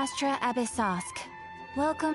Astra Abyssosk. Welcome.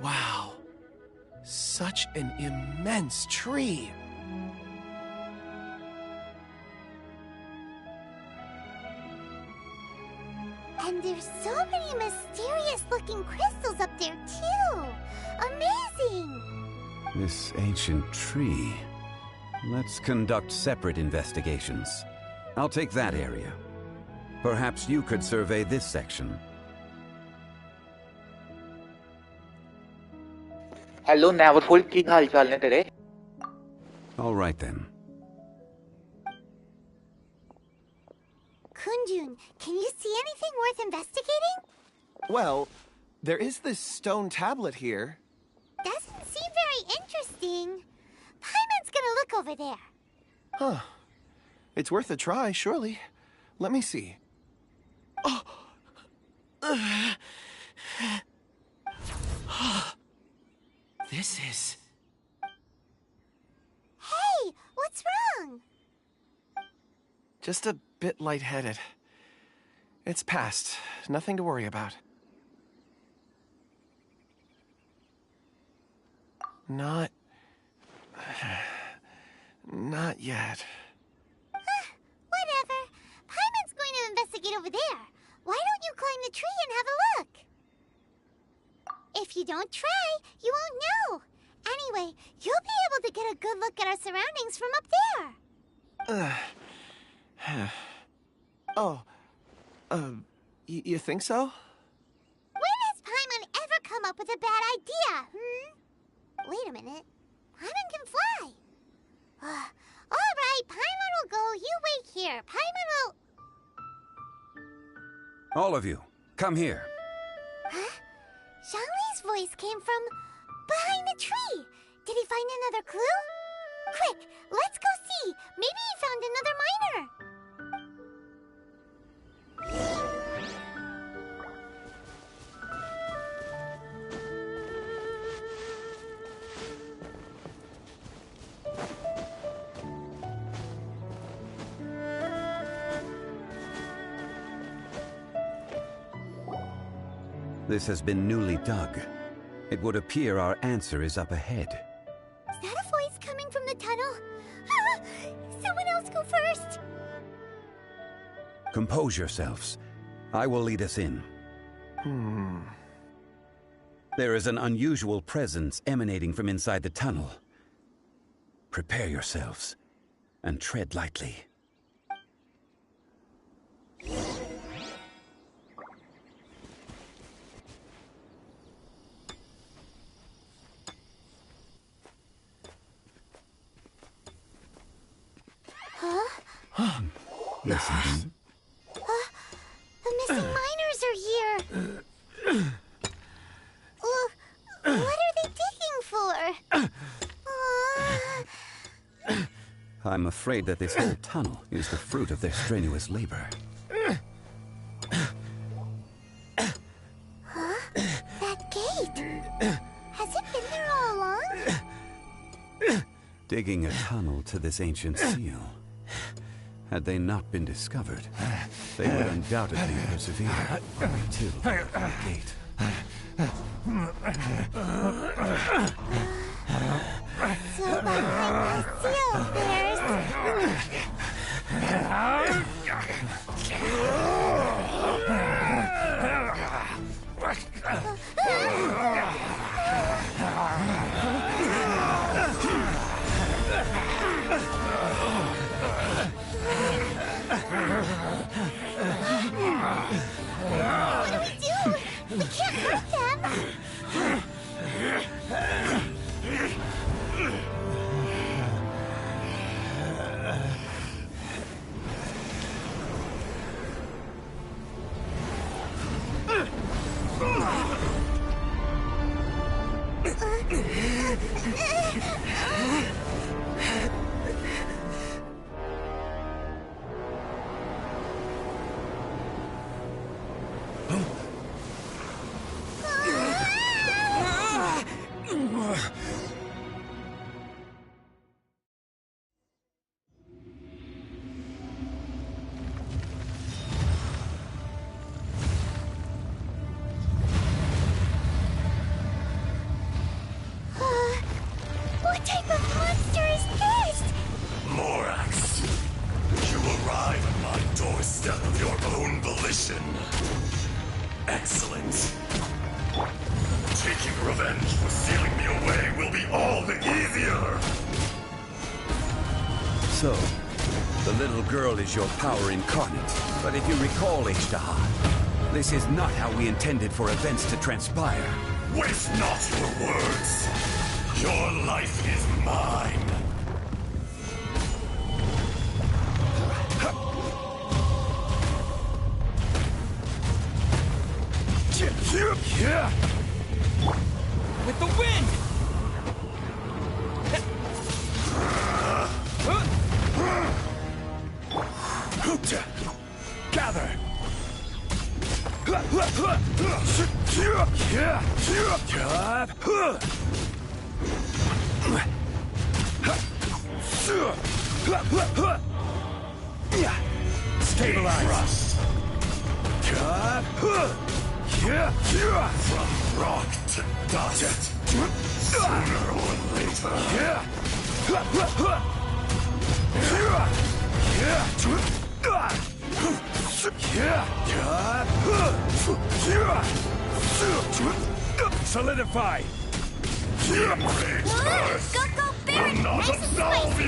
Wow, such an immense tree. And there's so many mysterious-looking crystals up there, too! Amazing! This ancient tree. Let's conduct separate investigations. I'll take that area. Perhaps you could survey this section. Hello नेवरफुल की हाल चाल ने तेरे? All right then. Kunjun, can you see anything worth investigating? Well, there is this stone tablet here. Doesn't seem very interesting. Paimon's gonna look over there. Huh. It's worth a try, surely. Let me see. Oh! This is... Hey, what's wrong? just a bit lightheaded. It's past. Nothing to worry about. Not yet. Whatever. Paimon's going to investigate over there. Why don't you climb the tree and have a look? If you don't try, you won't know. Anyway, you'll be able to get a good look at our surroundings from up there. You think so? When has Paimon ever come up with a bad idea, Wait a minute. Paimon can fly. All right, Paimon will go. You wait here. Paimon will... All of you, come here. Huh? Zhongli's voice came from behind the tree. Did he find another clue? Quick, let's go see. Maybe he found another miner. This has been newly dug. It would appear our answer is up ahead. Is that a voice coming from the tunnel? Someone else go first. Compose yourselves. I will lead us in. There is an unusual presence emanating from inside the tunnel. Prepare yourselves and tread lightly. Huh? Listen. The missing What are they digging for? I'm afraid that this whole tunnel is the fruit of their strenuous labor. Huh? That gate! Has it been there all along? Digging a tunnel to this ancient seal. Had they not been discovered, they would undoubtedly persevere until the gate. So behind the seal, there's... What do we do? We can't hurt them! What type of monster is this? Morax, you arrive at my doorstep of your own volition. Excellent. Taking revenge for sealing me away will be all the easier. So, the little girl is your power incarnate. But if you recall, Ishtaha, this is not how we intended for events to transpire. Waste not your words. Your life is mine. With the wind! Gather! Stabilize! From rock to dust, sooner or later. Solidify! Enraged Earth Go, Baron! will not Nice and absolve spicy.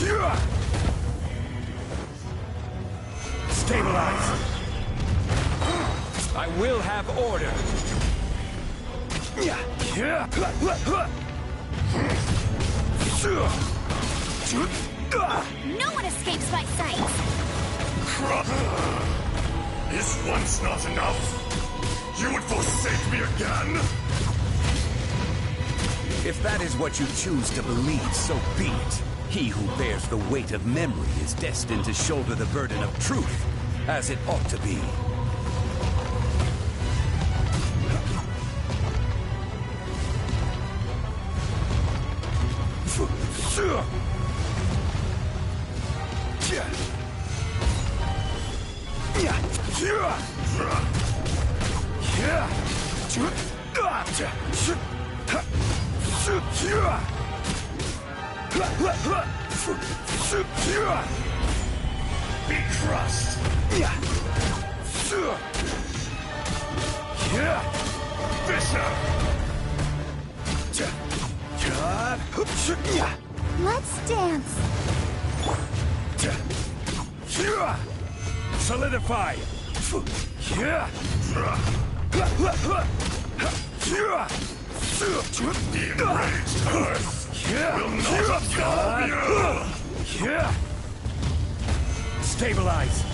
you! Stabilize! I will have order! No one escapes my sight! Is once not enough? You would forsake me again? If that is what you choose to believe, so be it. He who bears the weight of memory is destined to shoulder the burden of truth, as it ought to be. Be crushed! Fisher! Let's dance. Solidify! The enraged Earth will not absolve you! Stabilize!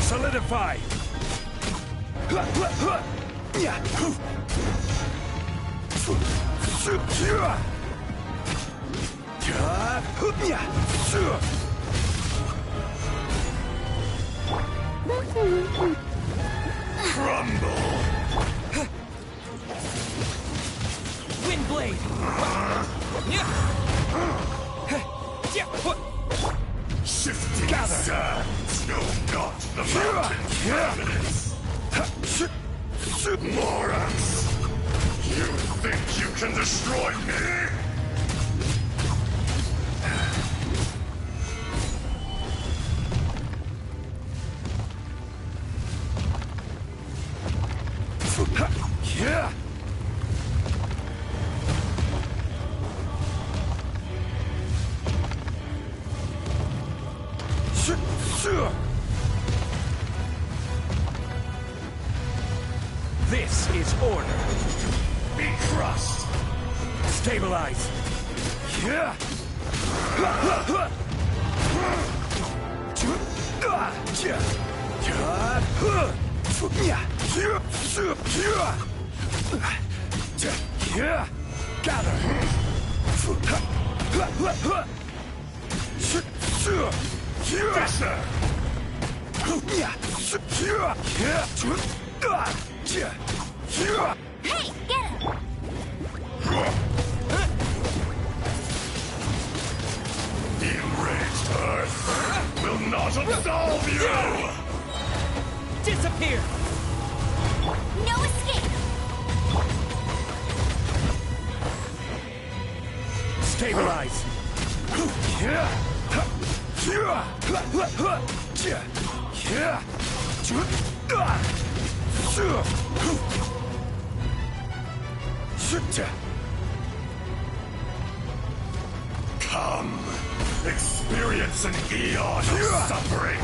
Solidify! Crumble! Windblade! Shifting sands know not the mountain's permanence. Morax! You think you can destroy me? This is order. Be crushed! Stabilize! Gather! Fisher! Hey, get him! The enraged Earth will not absolve you! Disappear! No escape! Stabilize! Come, experience an eon of suffering!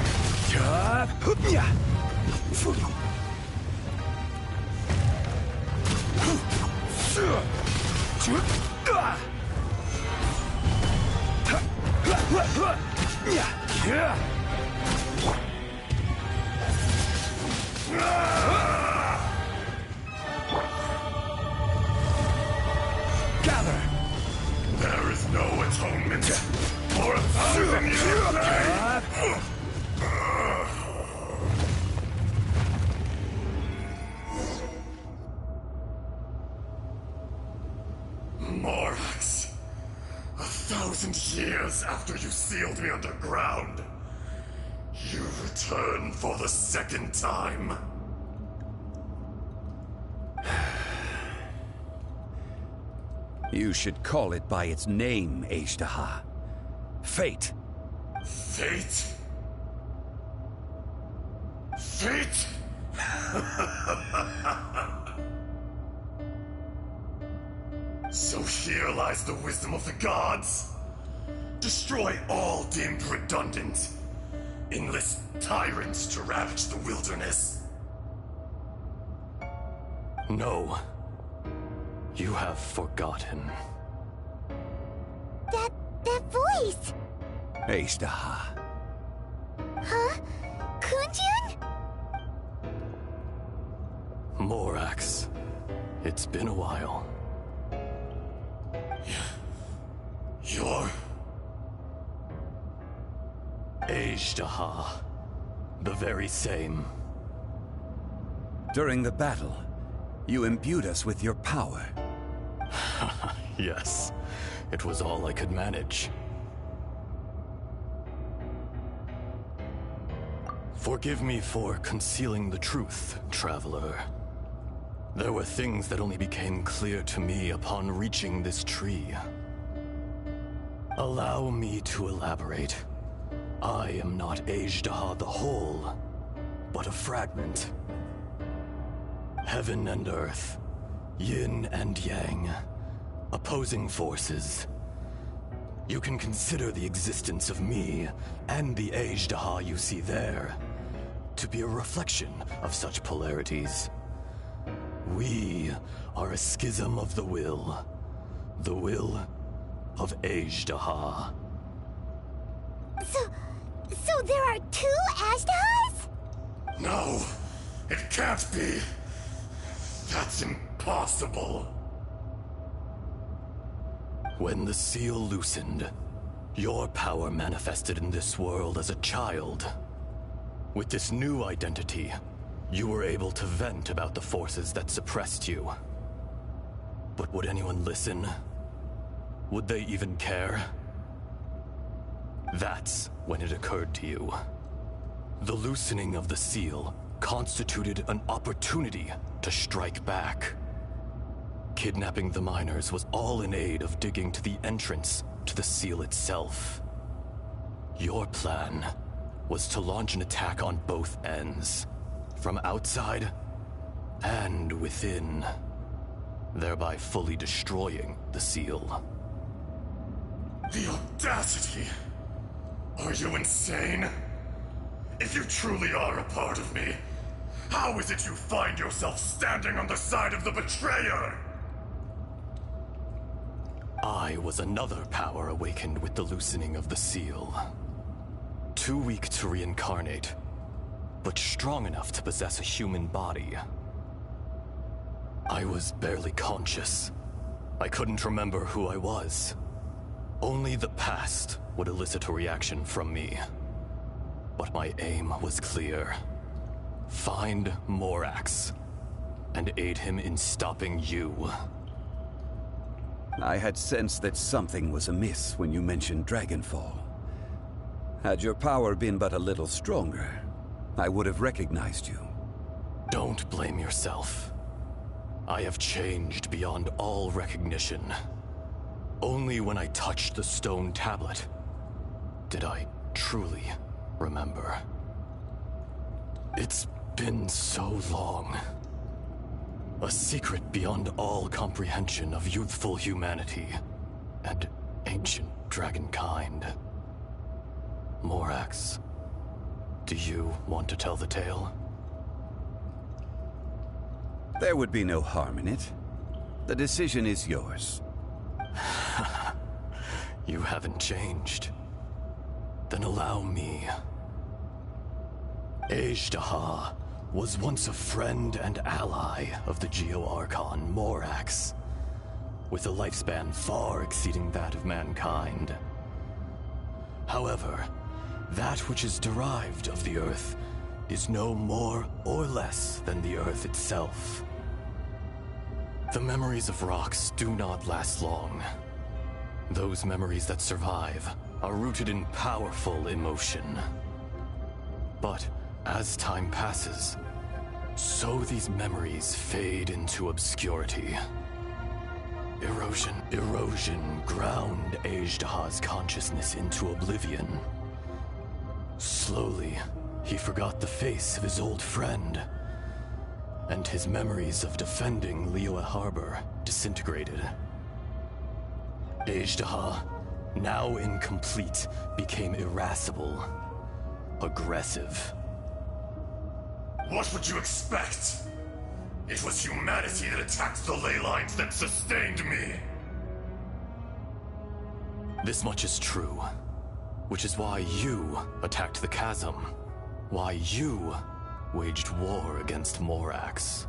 Gather! There is no atonement for 1,000 years! Morax, 1,000 years after you sealed me underground, you return for the second time. You should call it by its name, Ashtaha. Fate. Fate? Fate? So here lies the wisdom of the gods. Destroy all deemed redundant. Enlist tyrants to ravage the wilderness. No. You have forgotten. That voice! Ashtaha. Huh? Kunjun? Morax. It's been a while. You're... Ashtaha. The very same. During the battle, you imbued us with your power. Yes. It was all I could manage. Forgive me for concealing the truth, traveler. There were things that only became clear to me upon reaching this tree. Allow me to elaborate. I am not Ashtaha the whole, but a fragment. Heaven and earth, yin and yang, opposing forces. You can consider the existence of me and the Ashtaha you see there to be a reflection of such polarities. We are a schism of the will of Ajdaha. So there are two Ajdahas? No, it can't be. That's impossible. When the seal loosened, your power manifested in this world as a child. With this new identity, you were able to vent about the forces that suppressed you. But would anyone listen? Would they even care? That's when it occurred to you. The loosening of the seal constituted an opportunity to strike back. Kidnapping the miners was all in aid of digging to the entrance to the seal itself. Your plan was to launch an attack on both ends, from outside and within, thereby fully destroying the seal. The audacity! Are you insane? If you truly are a part of me, how is it you find yourself standing on the side of the betrayer? I was another power awakened with the loosening of the seal. Too weak to reincarnate, but strong enough to possess a human body. I was barely conscious. I couldn't remember who I was. Only the past would elicit a reaction from me. But my aim was clear. Find Morax, and aid him in stopping you. I had sensed that something was amiss when you mentioned Dragonfall. Had your power been but a little stronger, I would have recognized you. Don't blame yourself. I have changed beyond all recognition. Only when I touched the stone tablet did I truly remember. It's been so long. A secret beyond all comprehension of youthful humanity and ancient dragonkind. Morax, do you want to tell the tale? There would be no harm in it. The decision is yours. You haven't changed. Then allow me. Ajdaha was once a friend and ally of the Geo-Archon Morax, with a lifespan far exceeding that of mankind. However, that which is derived of the Earth is no more or less than the Earth itself. The memories of rocks do not last long. Those memories that survive are rooted in powerful emotion. But as time passes, so these memories fade into obscurity. Erosion ground Ajdaha's consciousness into oblivion. Slowly, he forgot the face of his old friend, and his memories of defending Liyue Harbor disintegrated. Ajdaha, now incomplete, became irascible, aggressive. What would you expect? It was humanity that attacked the ley lines that sustained me. This much is true, which is why you attacked the chasm, why you waged war against Morax.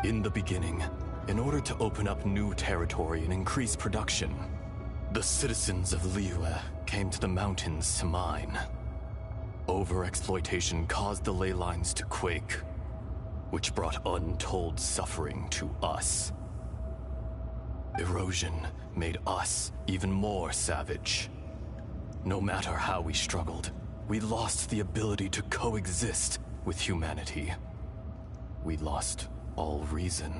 In the beginning, in order to open up new territory and increase production, the citizens of Liyue came to the mountains to mine. Overexploitation caused the ley lines to quake, which brought untold suffering to us. Erosion made us even more savage. No matter how we struggled, we lost the ability to coexist with humanity. We lost all reason.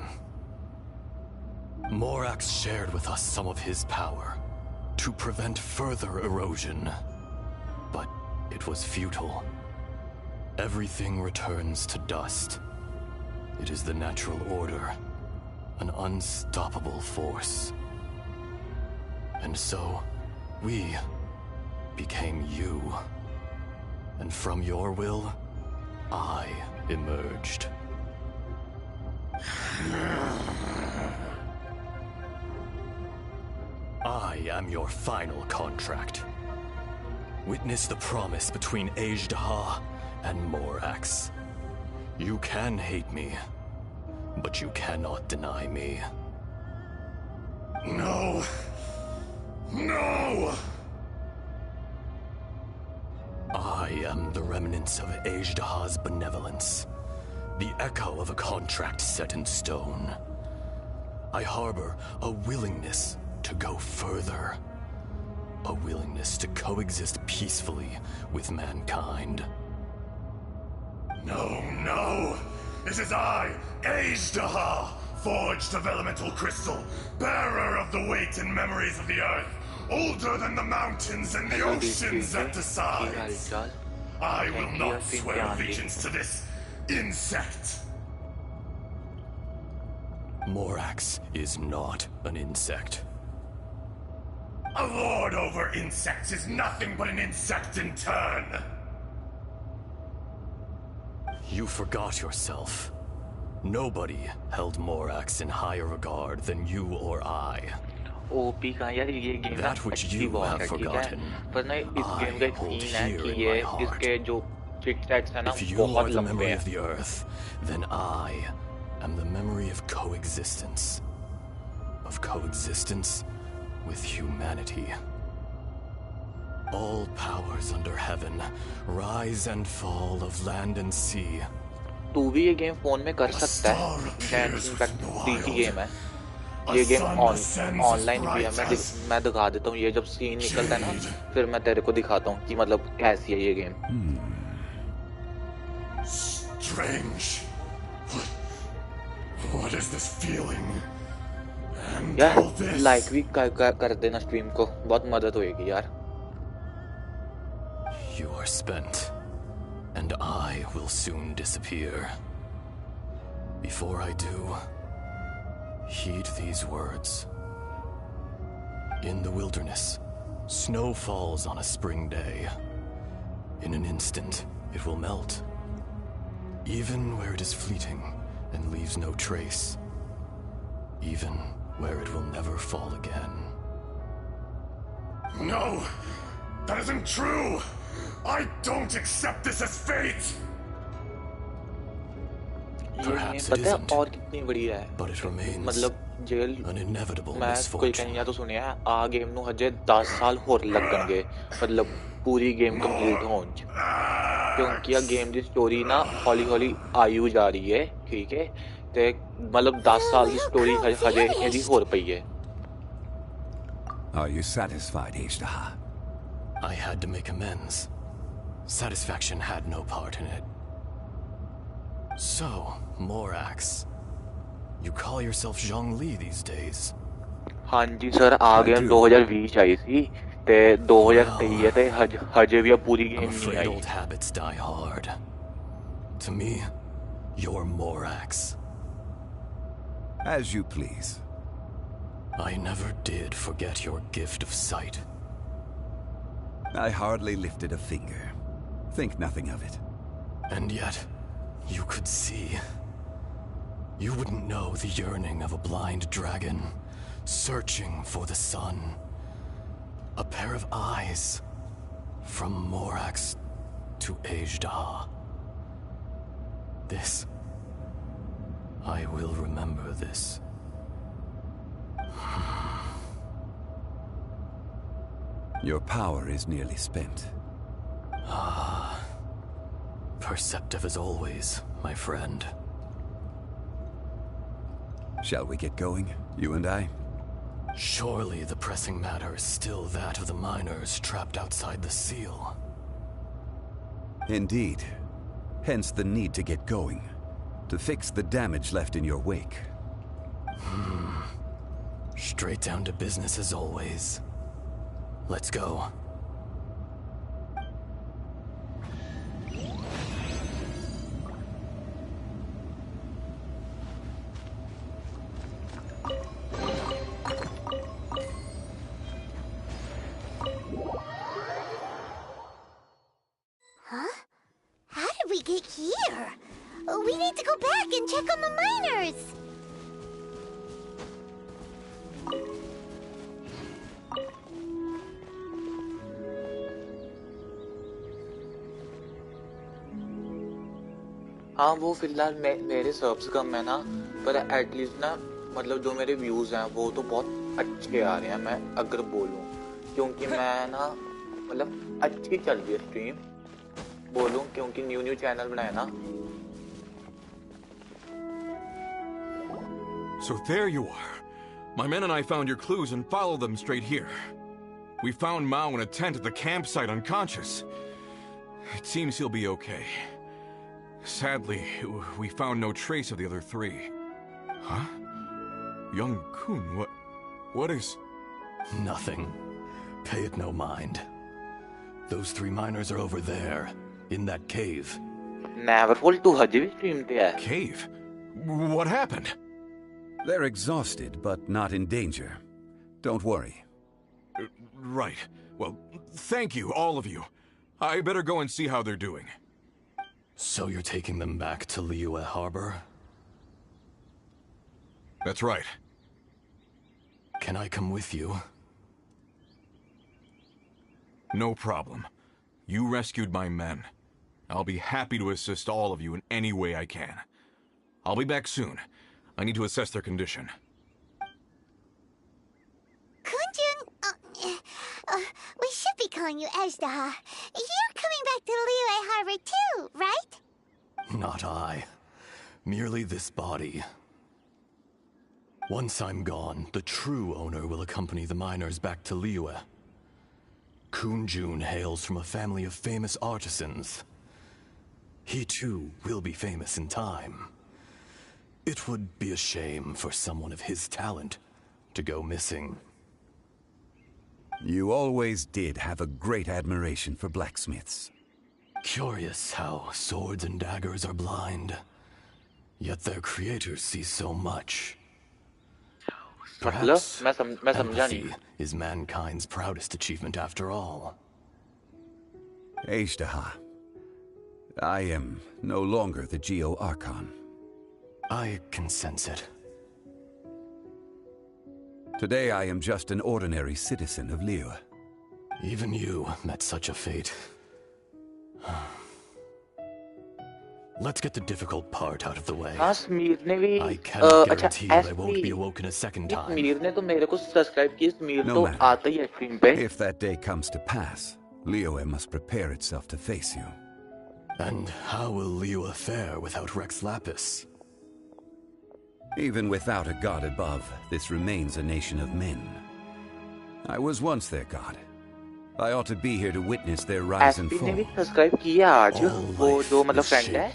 Morax shared with us some of his power to prevent further erosion, but it was futile. Everything returns to dust. It is the natural order, an unstoppable force. And so, we became you. And from your will, I emerged. I am your final contract. Witness the promise between Ajdaha and Morax. You can hate me, but you cannot deny me. No. No! I am the remnants of Ajdaha's benevolence, the echo of a contract set in stone. I harbor a willingness to go further, a willingness to coexist peacefully with mankind. No, no! It is I, Ajdaha, forged of elemental crystal, bearer of the weight and memories of the earth, older than the mountains and the oceans that decide. I will not swear allegiance to this insect. Morax is not an insect. A lord over insects is nothing but an insect in turn. You forgot yourself. Nobody held Morax in higher regard than you or I. OP का यार ये game ना That which अच्छी you बहुत have है, ठीक है? forgotten, पर ना इस गेम का एक hold सीन है here कि in ये my heart. इसके जो chit-chats हैं ना If you बहुत are the लंबे memory हैं. of the earth, then I am the memory of coexistence. Of coexistence with humanity. All powers under heaven, rise and fall of land and sea. तू भी ये game phone में कर सकता है. Genshin इनफैक्ट फ्री की game है. ये गेम ऑनलाइन भी है. मैं दिखा देता हूँ. ये जब सीन निकलता है ना, फिर मैं तेरे को दिखाता हूँ कि मतलब कैसी है ये game. Strange. What is this feeling? And यार all this? लाइक भी कर देना स्ट्रीम को. बहुत मदद होएगी यार. You are spent, and I will soon disappear. Before I do, heed these words. In the wilderness, snow falls on a spring day. In an instant, it will melt. Even where it is fleeting and leaves no trace. Even where it will never fall again. No! That isn't true! I don't accept this as fate! Perhaps it पता है isn't, और कितनी बढ़िया है. but it remains मतलब jail an inevitable मैं कोई misfortune. कहनिया तो सुनिया आ गेम ਨੂੰ ਹਜੇ 10 ਸਾਲ ਹੋਰ ਲੱਗਣਗੇ. मतलब पूरी गेम कंप्लीट होਣ ਚ. क्योंकि आ गेम ਦੀ स्टोरी ना ਹੌਲੀ-ਹੌਲੀ ਆਈ ਜਾ ਰਹੀ ਹੈ. ठीक है ਤੇ मतलब 10 ਸਾਲ ਦੀ स्टोरी ਹਜੇ ਇਹਦੀ ਹੋਰ ਪਈ ਹੈ. Are you satisfied, Ajdaha? I had to make amends. Satisfaction had no part in it. So, Morax, you call yourself Zhongli these days? हाँ जी सर आ गेम 2020 ਚ ਆਈ ਸੀ ਤੇ 2023 ਹੈ ਤੇ ਹਜੇ ਵੀ ਪੂਰੀ I'm ਗੇਮ ਨਹੀਂ afraid I. old habits die hard. To me, you're Morax. As you please. I never did forget your gift of sight. I hardly lifted a finger. Think nothing of it. And yet, you could see. You wouldn't know the yearning of a blind dragon, searching for the sun. A pair of eyes, from Morax to Ajdaha. This, I will remember this. Your power is nearly spent. Perceptive as always, my friend. Shall we get going, you and I? Surely the pressing matter is still that of the miners trapped outside the seal. Indeed. Hence the need to get going. To fix the damage left in your wake. Straight down to business as always. Let's go. Huh? wait here? We need to go back and check on the miners. हाँ वो फिलहाल मेरे shrubs कम है ना, पर at least ना मतलब जो मेरे व्यूज हैं वो तो बहुत अच्छे आ रहे हैं, मैं अगर बोलूँ, क्योंकि मैं ना मतलब अच्छी चल रही है स्ट्रीम बोलूँ, क्योंकि न्यू चैनल बनाया ना. So there you are. My men and I found your clues and followed them straight here. We found Mao in a tent at the campsite unconscious. It seems he'll be okay. Sadly, we found no trace of the other three. Huh? Young Kun, what is... Nothing. Pay it no mind. Those three miners are over there, in that cave. Neverfull to hajee bhi stream pe hai. Cave? What happened? They're exhausted, but not in danger. Don't worry. Right. Well, thank you, all of you. I better go and see how they're doing. So you're taking them back to Liyue Harbor? That's right. Can I come with you? No problem. You rescued my men. I'll be happy to assist all of you in any way I can. I'll be back soon. I need to assess their condition. Kunjun, we should be calling you Ezdaha. You're coming back to Liyue Harbor too, right? Not I. Merely this body. Once I'm gone, the true owner will accompany the miners back to Liyue. Kunjun hails from a family of famous artisans. He too will be famous in time. It would be a shame for someone of his talent to go missing. You always did have a great admiration for blacksmiths. Curious how swords and daggers are blind, yet their creators see so much. Perhaps empathy is mankind's proudest achievement after all. Ezdaha, I am no longer the Geo-Archon. I can sense it. Today I am just an ordinary citizen of Liyue. Even you met such a fate. Let's get the difficult part out of the way. I cannot guarantee I won't be awoken a second time. No matter. If that day comes to pass, Liyue must prepare itself to face you. And how will Liyue fare without Rex Lapis? Even without a god above, this remains a nation of men. I was once their god. I ought to be here to witness their rise and fall. वो जो मतलब friend है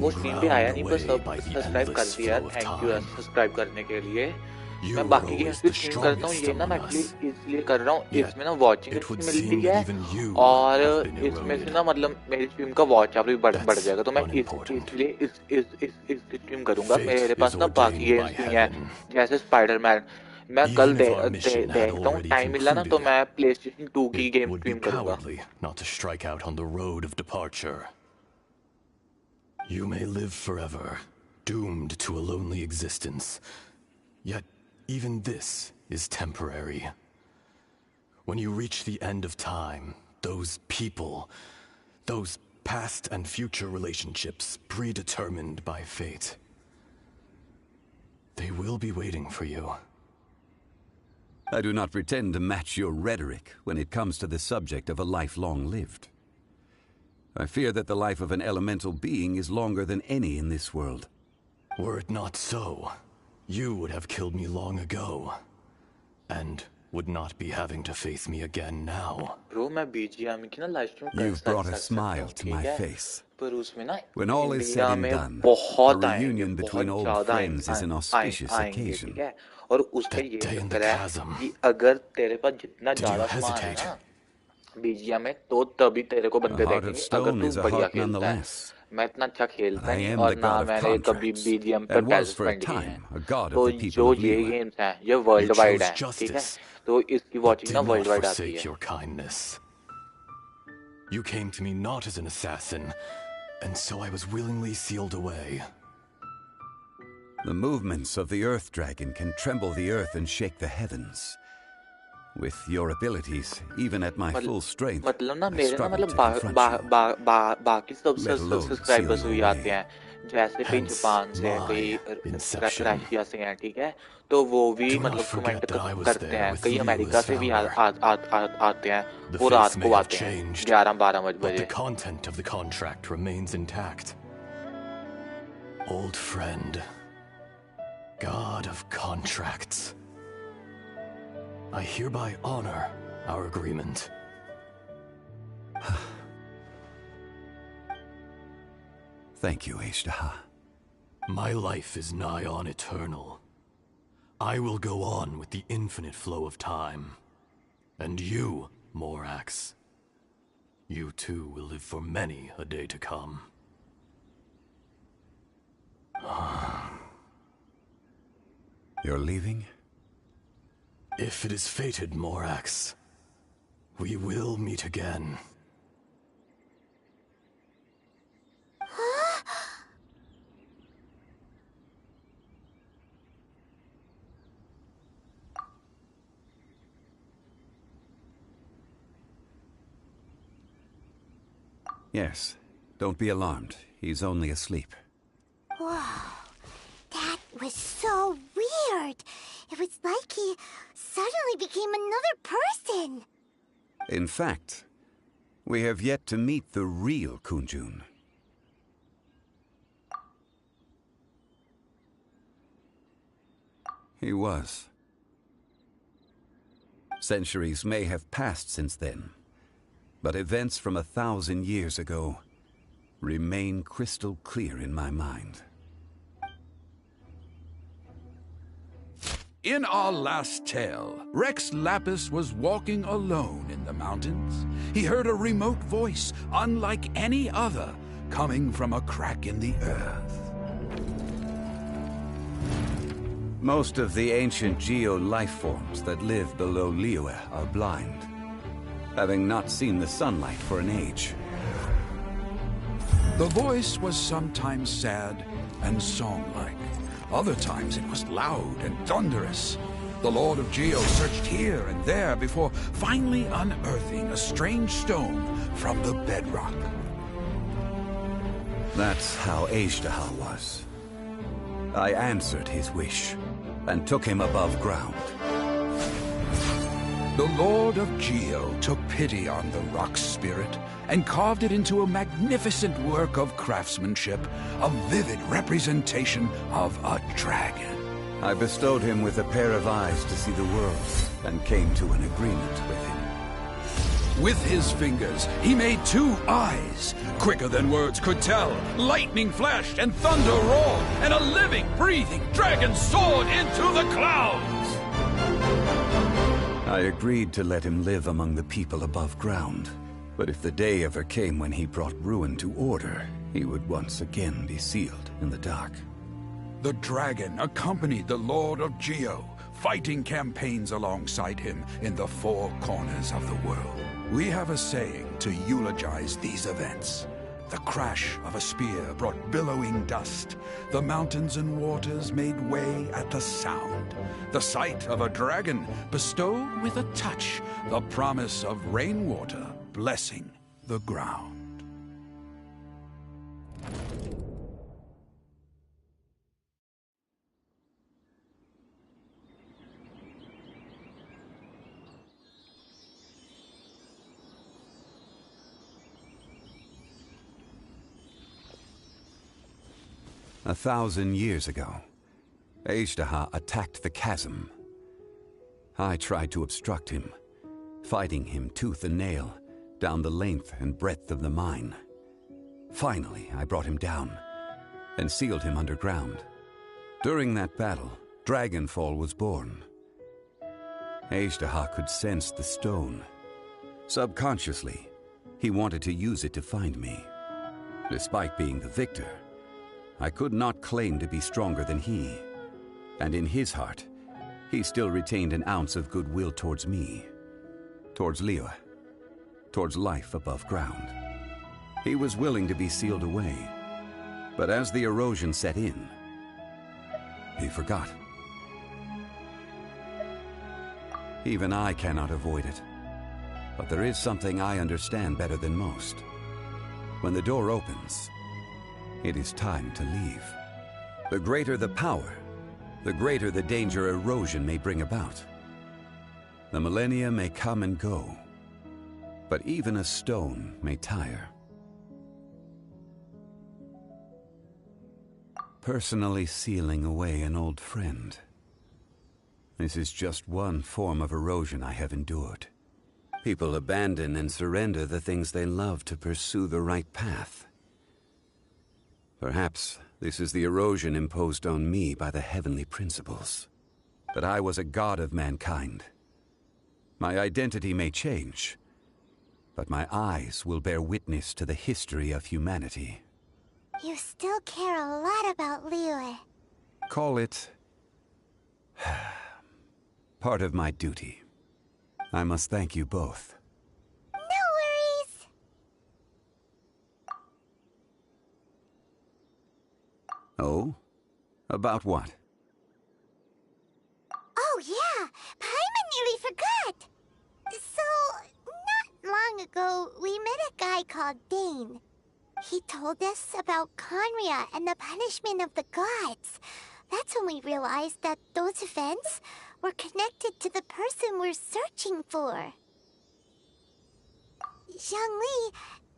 वो stream पे आया नहीं, पर सब सब्सक्राइब कर दिया. थैंक यू सब्सक्राइब करने के लिए. मैं बाकी गेम्स भी स्ट्रीम करता हूँ, ये ना मैं इसलिए कर रहा हूँ, इसमें ना वॉचिंग मिलती है और इसमें से ना मतलब मेरी स्ट्रीम का वॉच आवर भी बढ़ जाएगा, तो मैं इसलिए इस स्ट्रीम करूँगा. मेरे पास ना बाकी गेम्स भी हैं जैसे स्पाइडरमैन. मैं कल देखता हूँ, टाइम मिला ना तो मैं PlayStation 2 की गेम स्ट्रीम करूँगा. Not to strike out on the road of departure. You may live forever, doomed to a lonely existence. Yet even this is temporary. When you reach the end of time, those people, those past and future relationships predetermined by fate, they will be waiting for you. I do not pretend to match your rhetoric when it comes to the subject of a life long lived. I fear that the life of an elemental being is longer than any in this world. Were it not so, you would have killed me long ago, and would not be having to face me again now. You've brought a smile to my face. When all is said and done, a reunion between old friends is an auspicious occasion. और उसका ये चक्कर है कि अगर तेरे पास जितना ज़्यादा सामान है ना BGM में, तो तभी तेरे को बंदे देखेंगे अगर तू बढ़िया खेलता है. मैं इतना अच्छा खेलता नहीं और ना मैंने कभी BGM पर पैसे स्पेंड किए हैं. तो जो ये गेम्स हैं ये वर्ल्ड वाइड हैं, ठीक है, तो इसकी वॉचिंग ना वर्ल्ड वाइड आती है. You came to me not as an assassin, And so I was willingly sealed away. The movements of the Earth Dragon can tremble the earth and shake the heavens. With your abilities, even at my full strength, I struggle to confront you. बाकी सब subscribers भी आते हैं, जैसे कई Japan से हैं, कई रशिया से हैं, ठीक है? तो वो भी मतलब कमेंट करते हैं, कई अमेरिका से भी आते हैं, वो रात को आते हैं 11-12 बजे. But the content of the contract remains intact. Old friend, God of contracts, I hereby honor our agreement. Thank you, Ashtaha. My life is nigh on eternal. I will go on with the infinite flow of time. And you, Morax, you too will live for many a day to come. You're leaving? If it is fated, Morax, we will meet again. Yes. Don't be alarmed. He's only asleep. Whoa. That was so weird. It was like he suddenly became another person. In fact, we have yet to meet the real Kunjun. He was. Centuries may have passed since then, but events from 1,000 years ago remain crystal clear in my mind. In our last tale, Rex Lapis was walking alone in the mountains. He heard a remote voice, unlike any other, coming from a crack in the earth. Most of the ancient geo life forms that live below Liyue are blind, having not seen the sunlight for an age. The voice was sometimes sad and song-like. Other times it was loud and thunderous. The Lord of Geo searched here and there before finally unearthing a strange stone from the bedrock. That's how Ashtaha was. I answered his wish and took him above ground. The Lord of Geo took pity on the rock spirit and carved it into a magnificent work of craftsmanship, a vivid representation of a dragon. I bestowed him with a pair of eyes to see the world and came to an agreement with him. With his fingers, he made 2 eyes. Quicker than words could tell, lightning flashed and thunder roared, and a living, breathing dragon soared into the clouds. I agreed to let him live among the people above ground. But if the day ever came when he brought ruin to order, he would once again be sealed in the dark. The dragon accompanied the Lord of Geo, fighting campaigns alongside him in the 4 corners of the world. We have a saying to eulogize these events. The crash of a spear brought billowing dust. The mountains and waters made way at the sound. The sight of a dragon bestowed with a touch the promise of rainwater blessing the ground. A 1,000 years ago, Ashtaha attacked the chasm. I tried to obstruct him, fighting him tooth and nail down the length and breadth of the mine. Finally, I brought him down and sealed him underground. During that battle, Dragonfall was born. Ashtaha could sense the stone. Subconsciously, he wanted to use it to find me. Despite being the victor, I could not claim to be stronger than he. And in his heart, he still retained an ounce of goodwill towards me, towards Liyue, towards life above ground. He was willing to be sealed away, but as the erosion set in, he forgot. Even I cannot avoid it, but there is something I understand better than most. When the door opens, it is time to leave. The greater the power, the greater the danger erosion may bring about. The millennia may come and go, but even a stone may tire. Personally sealing away an old friend. This is just one form of erosion I have endured. People abandon and surrender the things they love to pursue the right path. Perhaps this is the erosion imposed on me by the heavenly principles. That I was a god of mankind. My identity may change, but my eyes will bear witness to the history of humanity. You still care a lot about Liyue. Call it part of my duty. I must thank you both. No worries. Oh? About what? Oh yeah, Paimon nearly forgot. So, not long ago, we met a guy called Dane. He told us about Conria and the punishment of the gods. That's when we realized that those events were connected to the person we're searching for. Xiangli,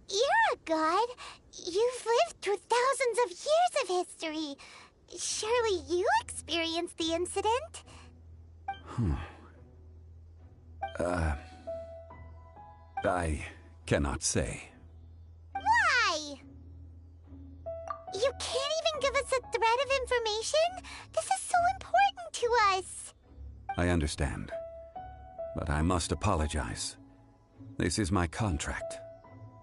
you're a god. You've lived through thousands of years of history. Surely you experienced the incident? I cannot say. Why? You can't even give us a thread of information? This is so important to us. I understand, but I must apologize. This is my contract.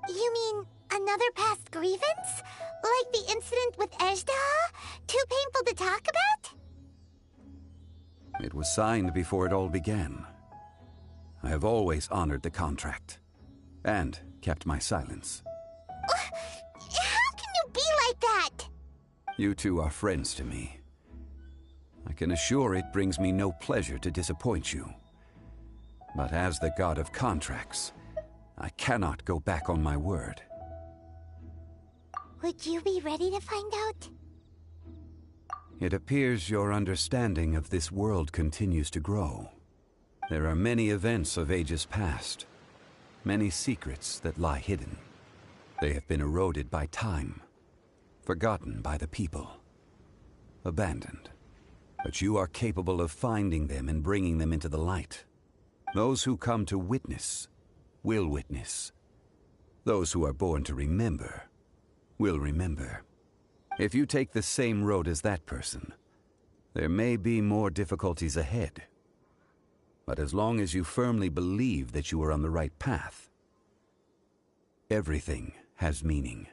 You mean another past grievance? Like the incident with Ejdah? Too painful to talk about? It was signed before it all began. I have always honored the contract, and kept my silence. How can you be like that? You two are friends to me. I can assure it brings me no pleasure to disappoint you. But as the god of contracts, I cannot go back on my word. Would you be ready to find out? It appears your understanding of this world continues to grow. There are many events of ages past, many secrets that lie hidden. They have been eroded by time, forgotten by the people, abandoned. But you are capable of finding them and bringing them into the light. Those who come to witness will witness. Those who are born to remember will remember. If you take the same road as that person, there may be more difficulties ahead. But as long as you firmly believe that you are on the right path, everything has meaning.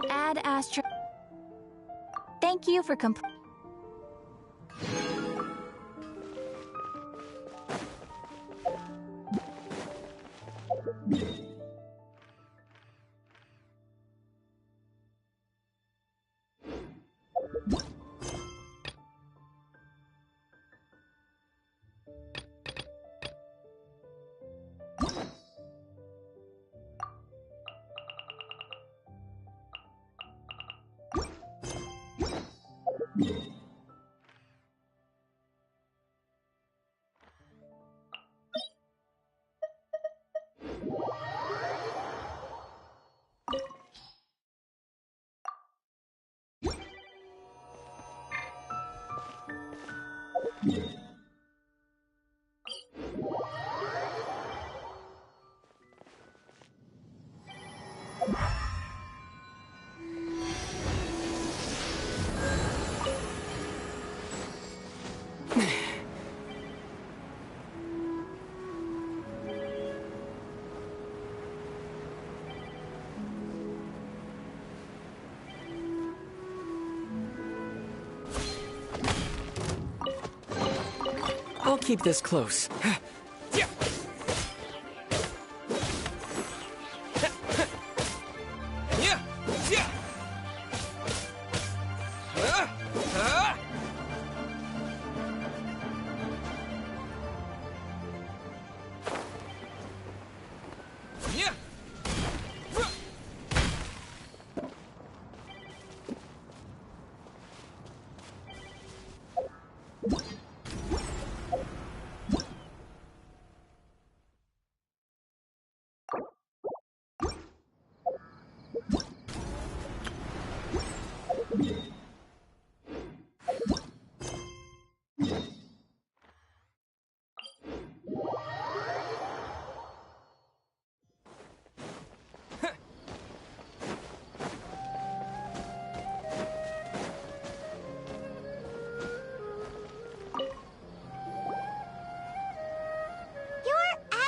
Add Astro. Thank you for I'll keep this close. Yeah. Yeah. Yeah. Yeah.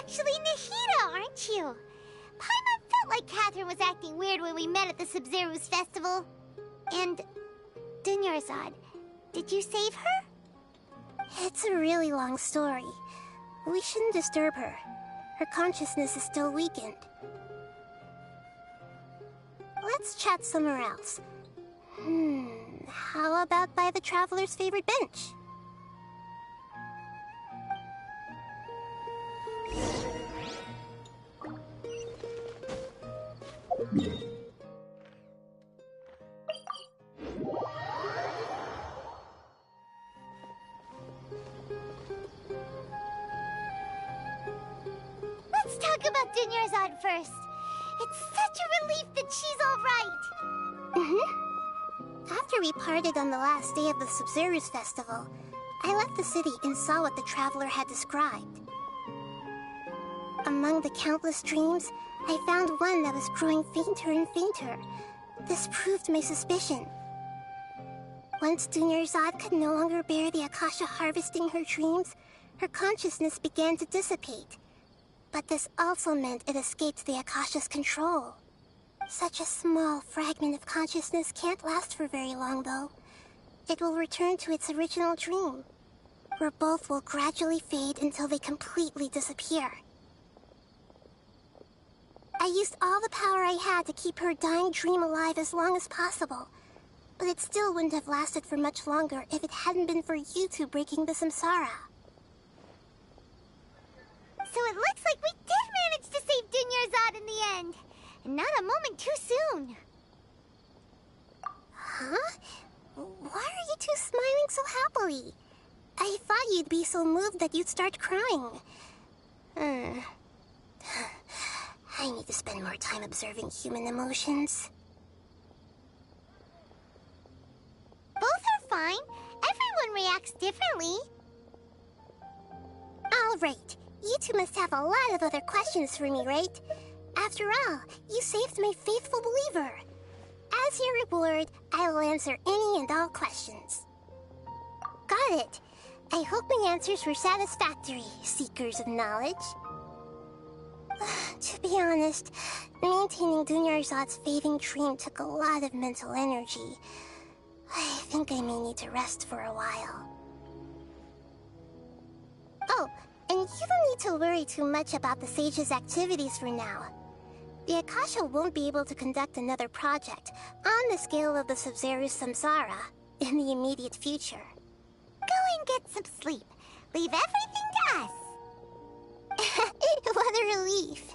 Actually Nahida, aren't you? Paimon felt like Catherine was acting weird when we met at the Sub-Zero's festival. And Dunyarzad, did you save her? It's a really long story. We shouldn't disturb her. Her consciousness is still weakened. Let's chat somewhere else. How about by the Traveler's favorite bench? Let's talk about Dunyarzad first. It's such a relief that she's all right. After we parted on the last day of the Sub-Zero's festival, I left the city and saw what the Traveler had described. Among the countless dreams, I found one that was growing fainter and fainter. This proved my suspicion. Once Dunyarzad could no longer bear the Akasha harvesting her dreams, her consciousness began to dissipate. But this also meant it escaped the Akasha's control. Such a small fragment of consciousness can't last for very long, though. It will return to its original dream, where both will gradually fade until they completely disappear. I used all the power I had to keep her dying dream alive as long as possible, but it still wouldn't have lasted for much longer if it hadn't been for you two breaking the samsara. So it looks like we did manage to save Dunyarzad in the end, and not a moment too soon. Huh? Why are you two smiling so happily? I thought you'd be so moved that you'd start crying. I need to spend more time observing human emotions. Both are fine. Everyone reacts differently. All right. You two must have a lot of other questions for me, right? After all, you saved my faithful believer. As your reward, I will answer any and all questions. Got it. I hope my answers were satisfactory, seekers of knowledge. To be honest, maintaining Dunyarzad's fading dream took a lot of mental energy. I think I may need to rest for a while. Oh, and you don't need to worry too much about the Sage's activities for now. The Akasha won't be able to conduct another project on the scale of the Sub-Zero's samsara in the immediate future. Go and get some sleep. Leave everything to us. What a relief.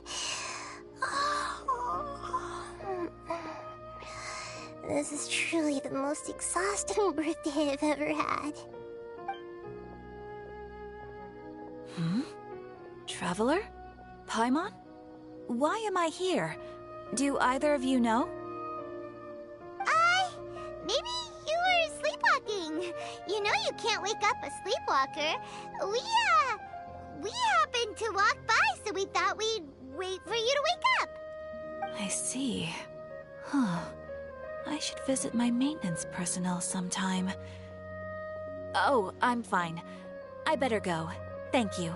This is truly the most exhausting birthday I've ever had. Traveler? Paimon? Why am I here? Do either of you know? Maybe you were sleepwalking. You know you can't wake up a sleepwalker. We happened to walk by, so we thought we'd wait for you to wake up. I see. Huh. I should visit my maintenance personnel sometime. Oh, I'm fine. I better go. Thank you.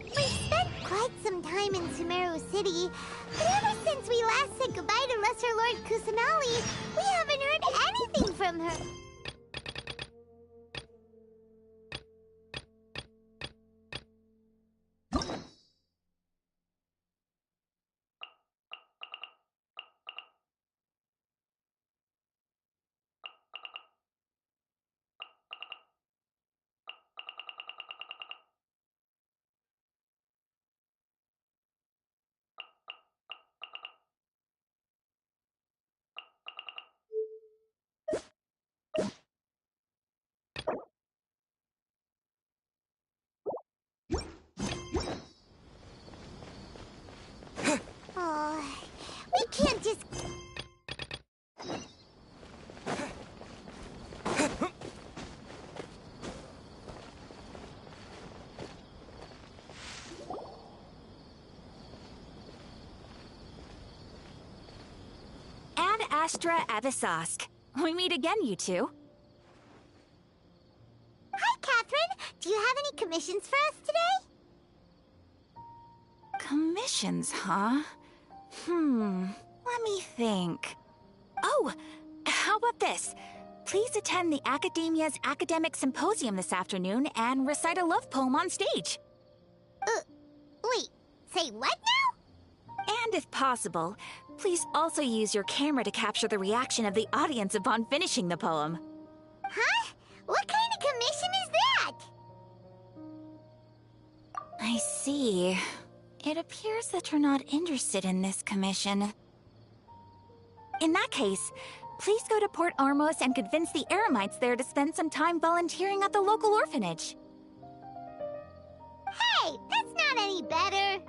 We spent quite some time in Sumeru City, but ever since we last said goodbye to Lesser Lord Kusanali, we haven't heard anything from her. Oh, we can't just... Ad Astra Abyssosque. We meet again, you two. Hi, Catherine! Do you have any commissions for us today? Commissions, huh? Let me think. Oh, how about this? Please attend the Academia's Academic Symposium this afternoon and recite a love poem on stage. Wait, say what now? And if possible, please also use your camera to capture the reaction of the audience upon finishing the poem. Huh? What kind of commission is that? I see. It appears that you're not interested in this commission. In that case, please go to Port Ormos and convince the Eremites there to spend some time volunteering at the local orphanage. Hey, that's not any better.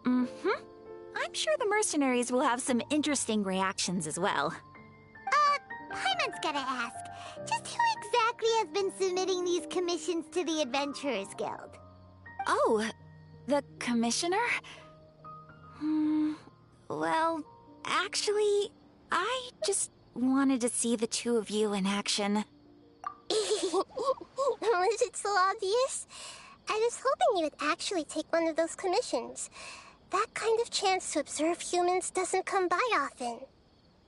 I'm sure the mercenaries will have some interesting reactions as well. Paimon's gotta ask, just who exactly has been submitting these commissions to the Adventurers Guild? Oh, the commissioner? Well, actually, I just wanted to see the two of you in action. Was it so obvious? I was hoping you would actually take one of those commissions. That kind of chance to observe humans doesn't come by often.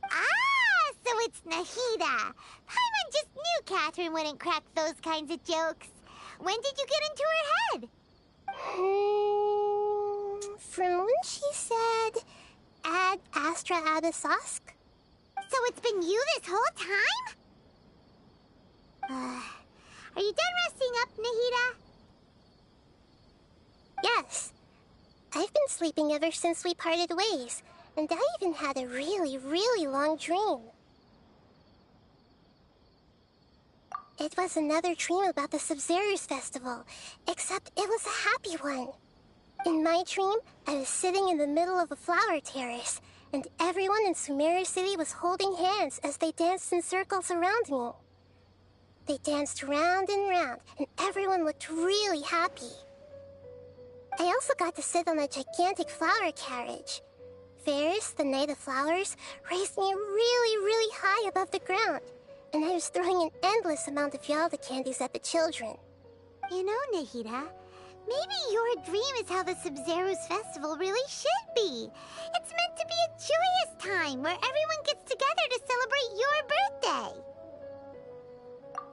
Ah, so it's Nahida. Paimon just knew Catherine wouldn't crack those kinds of jokes. When did you get into her head? From when she said, Ad Astra Abyssosque. So it's been you this whole time? Are you done resting up, Nahida? Yes. I've been sleeping ever since we parted ways, and I even had a really, really long dream. It was another dream about the Sub-Zerus Festival, except it was a happy one. In my dream, I was sitting in the middle of a flower terrace, and everyone in Sumeru City was holding hands as they danced in circles around me. They danced round and round, and everyone looked really happy. I also got to sit on a gigantic flower carriage. Ferris, the Knight of Flowers, raised me really, really high above the ground, and I was throwing an endless amount of Yalda candies at the children. You know, Nahida, maybe your dream is how the Sub-Zerus Festival really should be. It's meant to be a joyous time where everyone gets together to celebrate your birthday.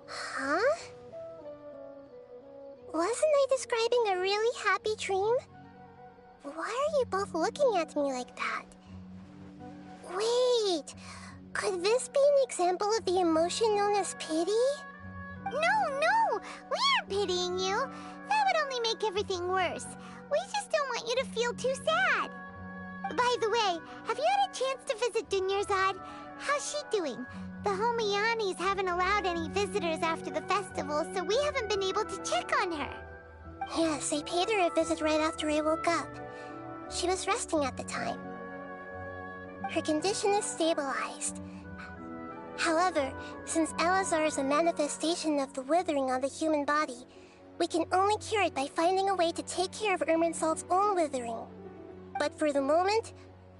Huh? Wasn't I describing a really happy dream? Why are you both looking at me like that? Wait, could this be an example of the emotion known as pity? No, we aren't pitying you. That would only make everything worse. We just don't want you to feel too sad. By the way, have you had a chance to visit Dunyarzad? How's she doing? The Homianis haven't allowed any visitors after the festival, so we haven't been able to check on her. Yes, I paid her a visit right after I woke up. She was resting at the time. Her condition is stabilized. However, since Elazar is a manifestation of the withering on the human body, we can only cure it by finding a way to take care of Irminsul's own withering. But for the moment,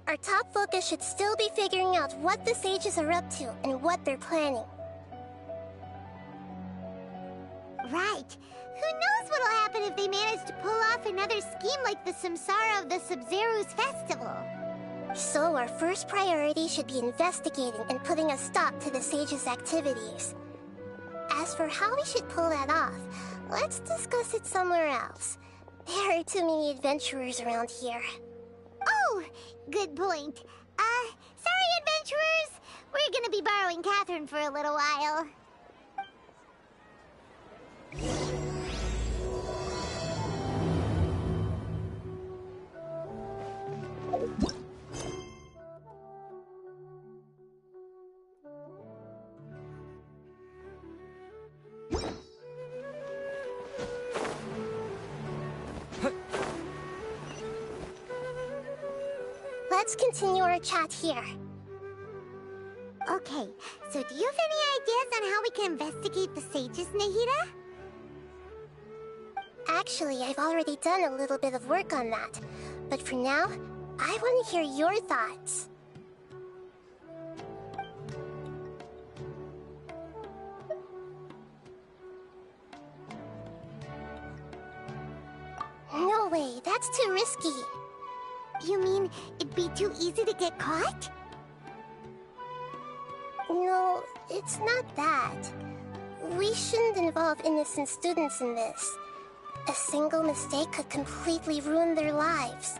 our top focus should still be figuring out what the sages are up to and what they're planning. Right. Who knows what'll happen if they manage to pull off another scheme like the Samsara of the Sub-Zero's festival. So our first priority should be investigating and putting a stop to the Sage's activities. As for how we should pull that off, let's discuss it somewhere else. There are too many adventurers around here. Oh, good point. Sorry, adventurers. We're gonna be borrowing Catherine for a little while. Let's continue our chat here. Okay, so do you have any ideas on how we can investigate the sages, Nahida? Actually, I've already done a little bit of work on that. But for now, I want to hear your thoughts. No way, that's too risky. You mean it'd be too easy to get caught? No, it's not that. We shouldn't involve innocent students in this. A single mistake could completely ruin their lives.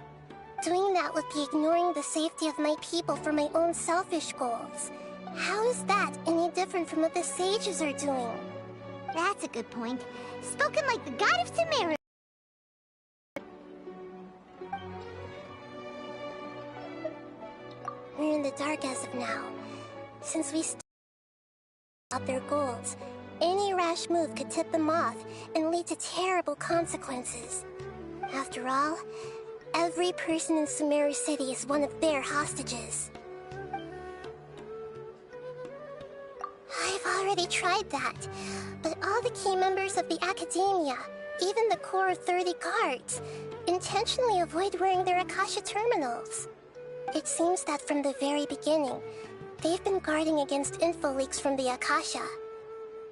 Doing that would be ignoring the safety of my people for my own selfish goals. How is that any different from what the sages are doing? That's a good point. Spoken like the god of Sumeru. We're in the dark as of now. Since we about their goals, any rash move could tip them off and lead to terrible consequences. After all, every person in Sumeru City is one of their hostages. I've already tried that, but all the key members of the Academia, even the core of 30 guards, intentionally avoid wearing their Akasha terminals. It seems that from the very beginning, they've been guarding against info leaks from the Akasha.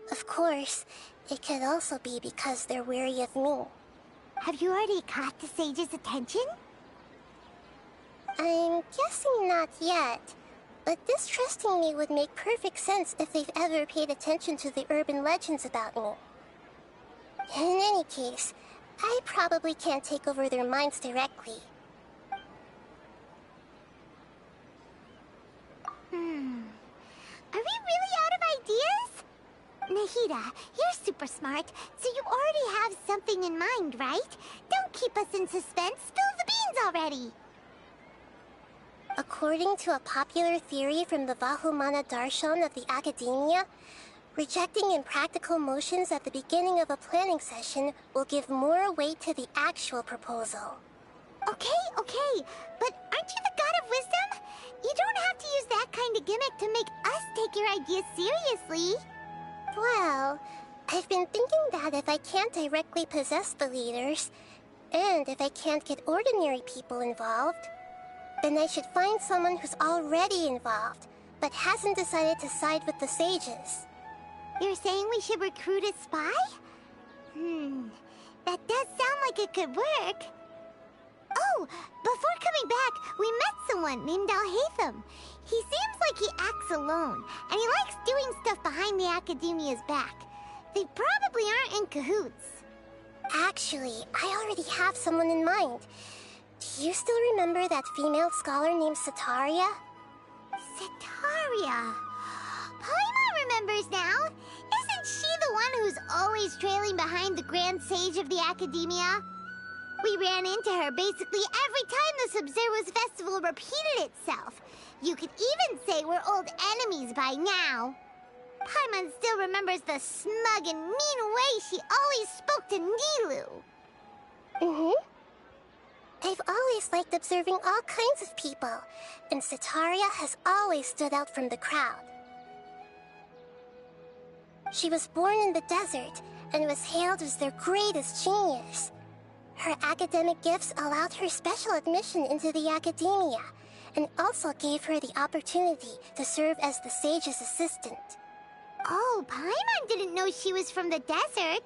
Of course, it could also be because they're wary of me. Have you already caught the sage's attention? I'm guessing not yet, but distrusting me would make perfect sense if they've ever paid attention to the urban legends about me. In any case, I probably can't take over their minds directly. Are we really out of ideas? Nahida, you're super smart, so you already have something in mind, right? Don't keep us in suspense. Spill the beans already. According to a popular theory from the Vahumana Darshan of the Academia, rejecting impractical motions at the beginning of a planning session will give more weight to the actual proposal. Okay, but aren't you the god of wisdom? You don't have to use that kind of gimmick to make us take your ideas seriously. Well, I've been thinking that if I can't directly possess the leaders, and if I can't get ordinary people involved, then I should find someone who's already involved, but hasn't decided to side with the sages. You're saying we should recruit a spy? That does sound like it could work. Oh, before coming back, we met someone named Alhaitham. He seems like he acts alone, and he likes doing stuff behind the Academia's back. They probably aren't in cahoots. Actually, I already have someone in mind. Do you still remember that female scholar named Sataria? Sataria. Paimon remembers now. Isn't she the one who's always trailing behind the Grand Sage of the Academia? We ran into her basically every time the Sub-Zero's festival repeated itself. You could even say we're old enemies by now. Paimon still remembers the smug and mean way she always spoke to Nilou. I've always liked observing all kinds of people, and Sataria has always stood out from the crowd. She was born in the desert, and was hailed as their greatest genius. Her academic gifts allowed her special admission into the Academia, and also gave her the opportunity to serve as the sage's assistant. Oh, Paimon didn't know she was from the desert.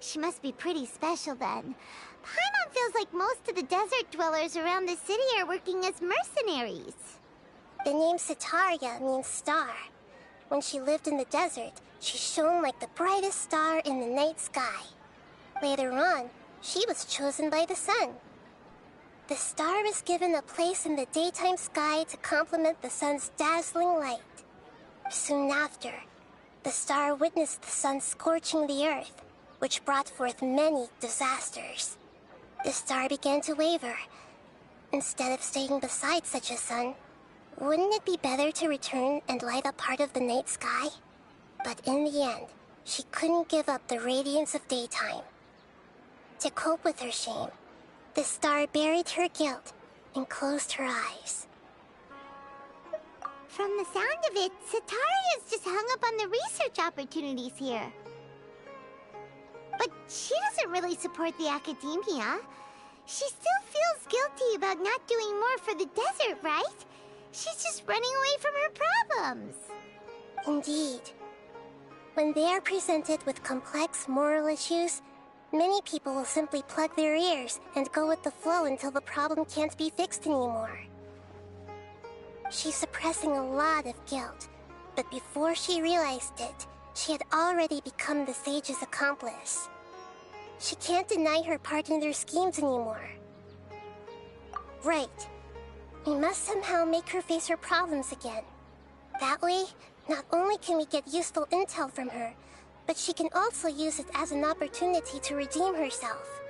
She must be pretty special then. Paimon feels like most of the desert dwellers around the city are working as mercenaries. The name Sitaria means star. When she lived in the desert, she shone like the brightest star in the night sky. Later on, she was chosen by the sun. The star was given a place in the daytime sky to complement the sun's dazzling light. Soon after, the star witnessed the sun scorching the earth, which brought forth many disasters. The star began to waver. Instead of staying beside such a sun, wouldn't it be better to return and light up part of the night sky? But in the end, she couldn't give up the radiance of daytime. To cope with her shame, the star buried her guilt and closed her eyes. From the sound of it, Sitaria's just hung up on the research opportunities here. But she doesn't really support the academia. She still feels guilty about not doing more for the desert, right? She's just running away from her problems. Indeed. When they are presented with complex moral issues, many people will simply plug their ears and go with the flow until the problem can't be fixed anymore. She's suppressing a lot of guilt, but before she realized it, she had already become the sage's accomplice. She can't deny her part in their schemes anymore. Right. We must somehow make her face her problems again. That way, not only can we get useful intel from her, but she can also use it as an opportunity to redeem herself.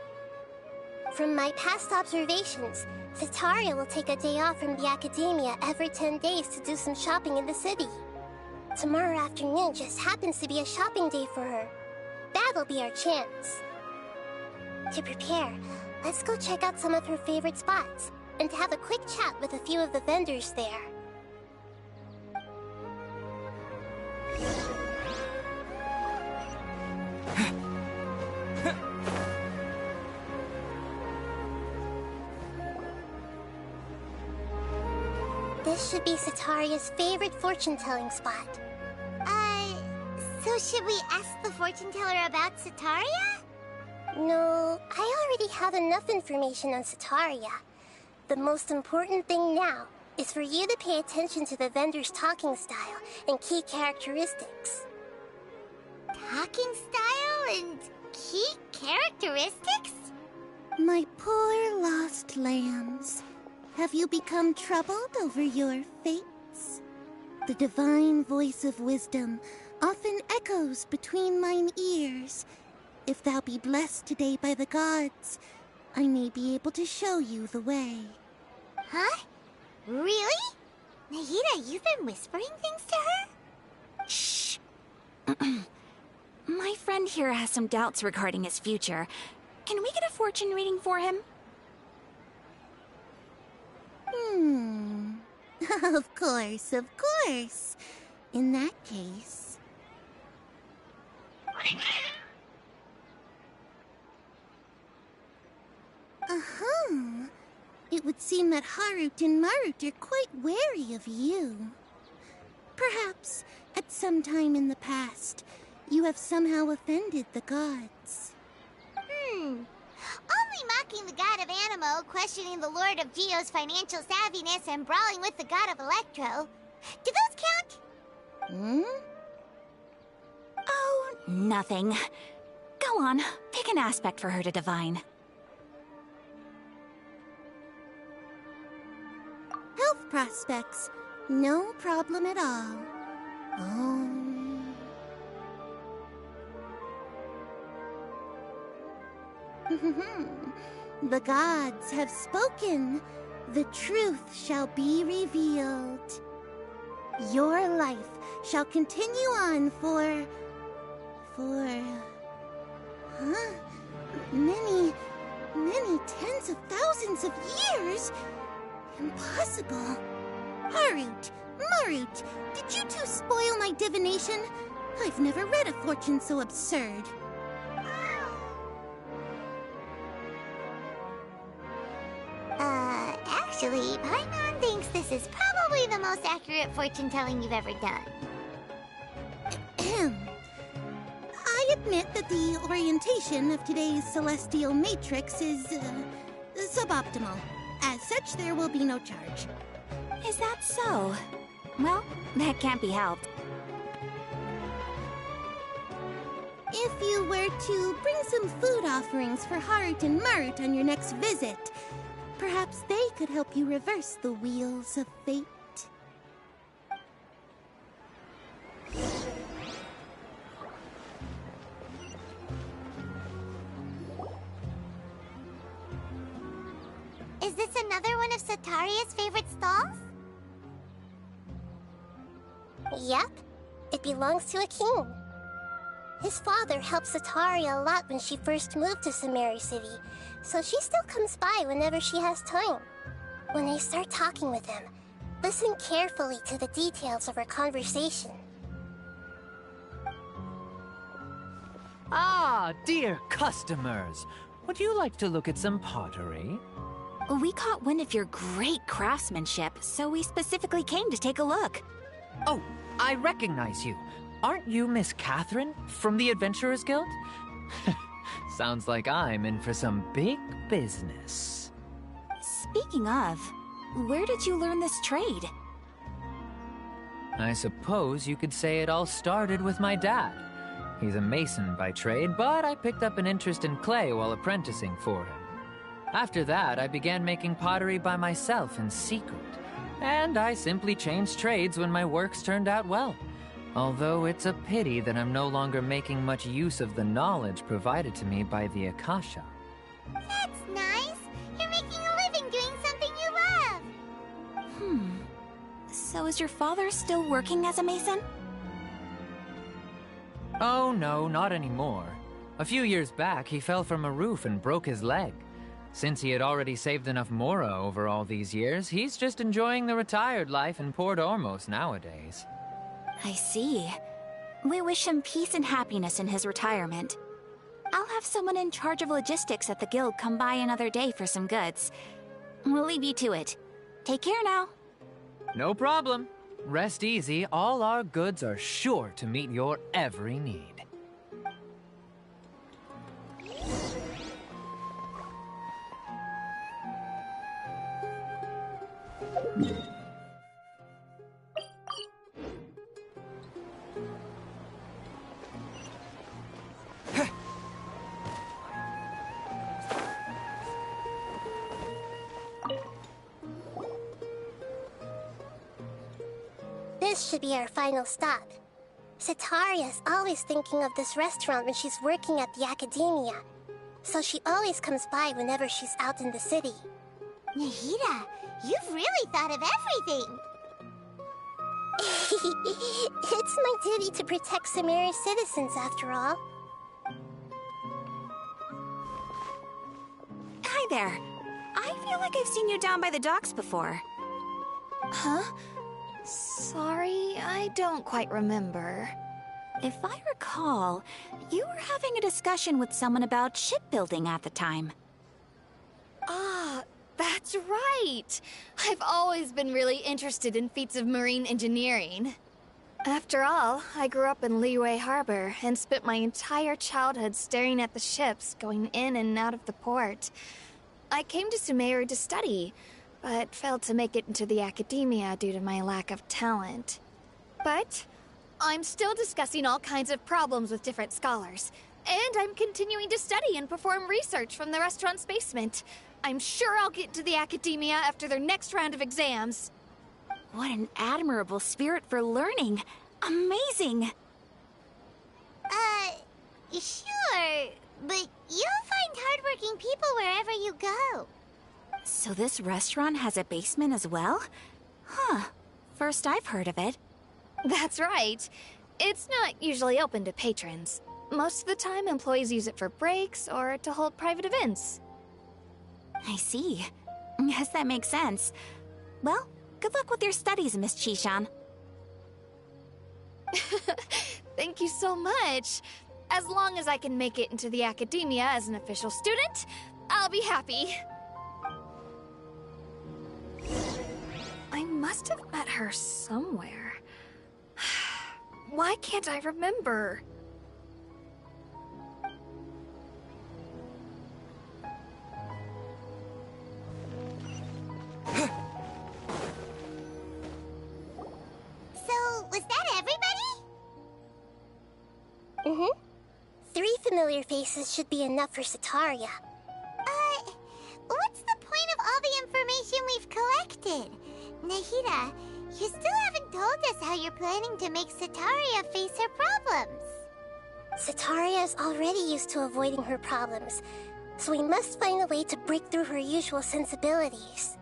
From my past observations, Sitaria will take a day off from the academia every 10 days to do some shopping in the city. Tomorrow afternoon just happens to be a shopping day for her. That'll be our chance. To prepare, let's go check out some of her favorite spots and have a quick chat with a few of the vendors there. This should be Sitaria's favorite fortune-telling spot. So should we ask the fortune teller about Sitaria? No, I already have enough information on Sitaria. The most important thing now is for you to pay attention to the vendor's talking style and key characteristics. Talking style and key characteristics? My poor lost lambs. Have you become troubled over your fates? The divine voice of wisdom often echoes between mine ears. If thou be blessed today by the gods, I may be able to show you the way. Huh? Really? Nahida, you've been whispering things to her? Shh. My friend here has some doubts regarding his future. Can we get a fortune reading for him? Of course, of course. In that case... It would seem that Harut and Marut are quite wary of you. Perhaps, at some time in the past, you have somehow offended the gods. Only mocking the god of Animo, questioning the Lord of Geo's financial savviness, and brawling with the god of Electro. Do those count? Oh, nothing. Go on, pick an aspect for her to divine. Health prospects, no problem at all. The gods have spoken. The truth shall be revealed. Your life shall continue on for many tens of thousands of years. Impossible. Harut, Marut, did you two spoil my divination? I've never read a fortune so absurd. Actually, Paimon thinks this is probably the most accurate fortune-telling you've ever done. admit that the orientation of today's celestial matrix is suboptimal. As such, there will be no charge. Is that so? Well, that can't be helped. If you were to bring some food offerings for Hart and Mart on your next visit, perhaps they could help you reverse the wheels of fate. Is this another one of Sataria's favorite stalls? Yep. It belongs to a king. His father helped Sataria a lot when she first moved to Samari City, so she still comes by whenever she has time. When I start talking with him, listen carefully to the details of our conversation. Ah, dear customers. Would you like to look at some pottery? We caught wind of your great craftsmanship, so we specifically came to take a look. Oh, I recognize you. Aren't you Miss Catherine from the Adventurers Guild? Sounds like I'm in for some big business. Speaking of, where did you learn this trade? I suppose you could say it all started with my dad. He's a mason by trade, but I picked up an interest in clay while apprenticing for him. After that, I began making pottery by myself in secret, and I simply changed trades when my works turned out well. Although it's a pity that I'm no longer making much use of the knowledge provided to me by the Akasha. That's nice. You're making a living doing something you love. So is your father still working as a mason? Oh no, not anymore. A few years back, he fell from a roof and broke his leg. Since he had already saved enough mora over all these years, he's just enjoying the retired life in Port Ormos nowadays. I see. We wish him peace and happiness in his retirement. I'll have someone in charge of logistics at the guild come by another day for some goods. We'll leave you to it. Take care now. No problem. Rest easy, all our goods are sure to meet your every need. This should be our final stop. Sataria's always thinking of this restaurant when she's working at the academia, so she always comes by whenever she's out in the city. Nahida, you've really thought of everything. It's my duty to protect Samari's citizens, after all. Hi there. I feel like I've seen you down by the docks before. Huh? Sorry, I don't quite remember. If I recall, you were having a discussion with someone about shipbuilding at the time. Ah, that's right! I've always been really interested in feats of marine engineering. After all, I grew up in Liyue Harbor and spent my entire childhood staring at the ships going in and out of the port. I came to Sumeru to study, but failed to make it into the academia due to my lack of talent. But I'm still discussing all kinds of problems with different scholars, and I'm continuing to study and perform research from the restaurant's basement. I'm sure I'll get to the academia after their next round of exams. What an admirable spirit for learning. Amazing! Sure, but you'll find hardworking people wherever you go. So this restaurant has a basement as well? Huh. First I've heard of it. That's right. It's not usually open to patrons. Most of the time, employees use it for breaks or to hold private events. I see. Yes, that makes sense. Well, good luck with your studies, Miss Chishan. Thank you so much. As long as I can make it into the academia as an official student, I'll be happy. I must have met her somewhere. Why can't I remember? familiar faces should be enough for Sataria. What's the point of all the information we've collected? Nahida, you still haven't told us how you're planning to make Sataria face her problems. Sataria is already used to avoiding her problems, so we must find a way to break through her usual sensibilities.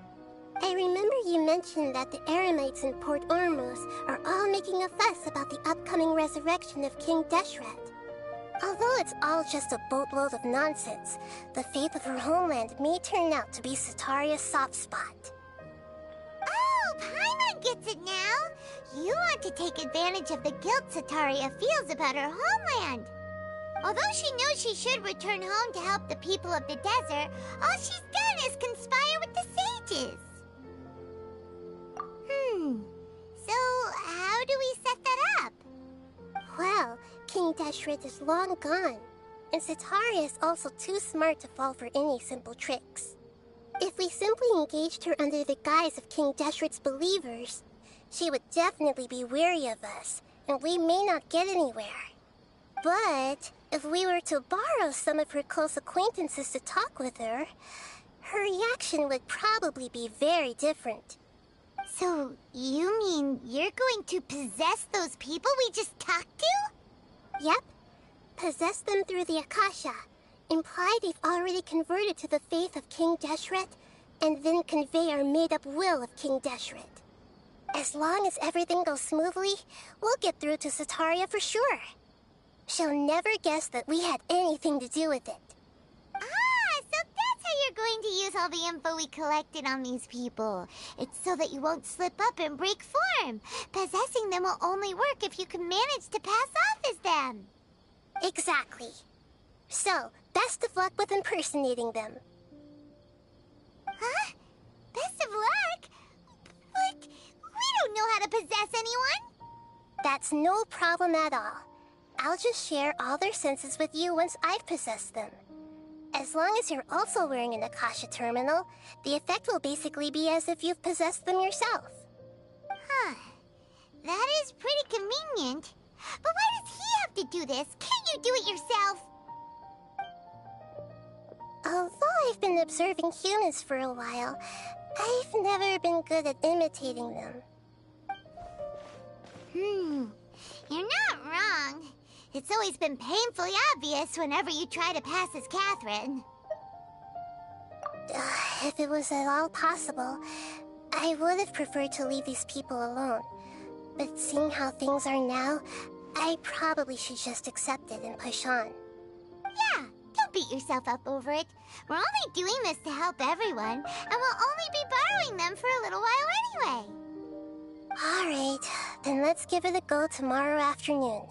I remember you mentioned that the Eremites in Port Ormuz are all making a fuss about the upcoming resurrection of King Deshret. Although it's all just a boatload of nonsense, the fate of her homeland may turn out to be Sataria's soft spot. Oh, Paimon gets it now! You want to take advantage of the guilt Sataria feels about her homeland. Although she knows she should return home to help the people of the desert, all she's done is conspire with the sages. So how do we set that up? Well, King Deshret is long gone, and Sataria is also too smart to fall for any simple tricks. If we simply engaged her under the guise of King Deshret's believers, she would definitely be wary of us, and we may not get anywhere. But if we were to borrow some of her close acquaintances to talk with her, her reaction would probably be very different. So, you mean you're going to possess those people we just talked to? Yep. Possess them through the Akasha. Imply they've already converted to the faith of King Deshret, and then convey our made-up will of King Deshret. As long as everything goes smoothly, we'll get through to Sataria for sure. She'll never guess that we had anything to do with it. Ah, so that's how you're going to use all the info we collected on these people. It's so that you won't slip up and break form. Possessing them will only work if you can manage to pass off as them. Exactly. So, best of luck with impersonating them. Huh? Best of luck? But we don't know how to possess anyone. That's no problem at all. I'll just share all their senses with you once I've possessed them. As long as you're also wearing an Akasha terminal, the effect will basically be as if you've possessed them yourself. Huh. That is pretty convenient. But why does he have to do this? Can't you do it yourself? Although I've been observing humans for a while, I've never been good at imitating them. You're not wrong. It's always been painfully obvious whenever you try to pass as Catherine. If it was at all possible, I would have preferred to leave these people alone. But seeing how things are now, I probably should just accept it and push on. Yeah, don't beat yourself up over it. We're only doing this to help everyone, and we'll only be borrowing them for a little while anyway. Alright, then let's give it a go tomorrow afternoon.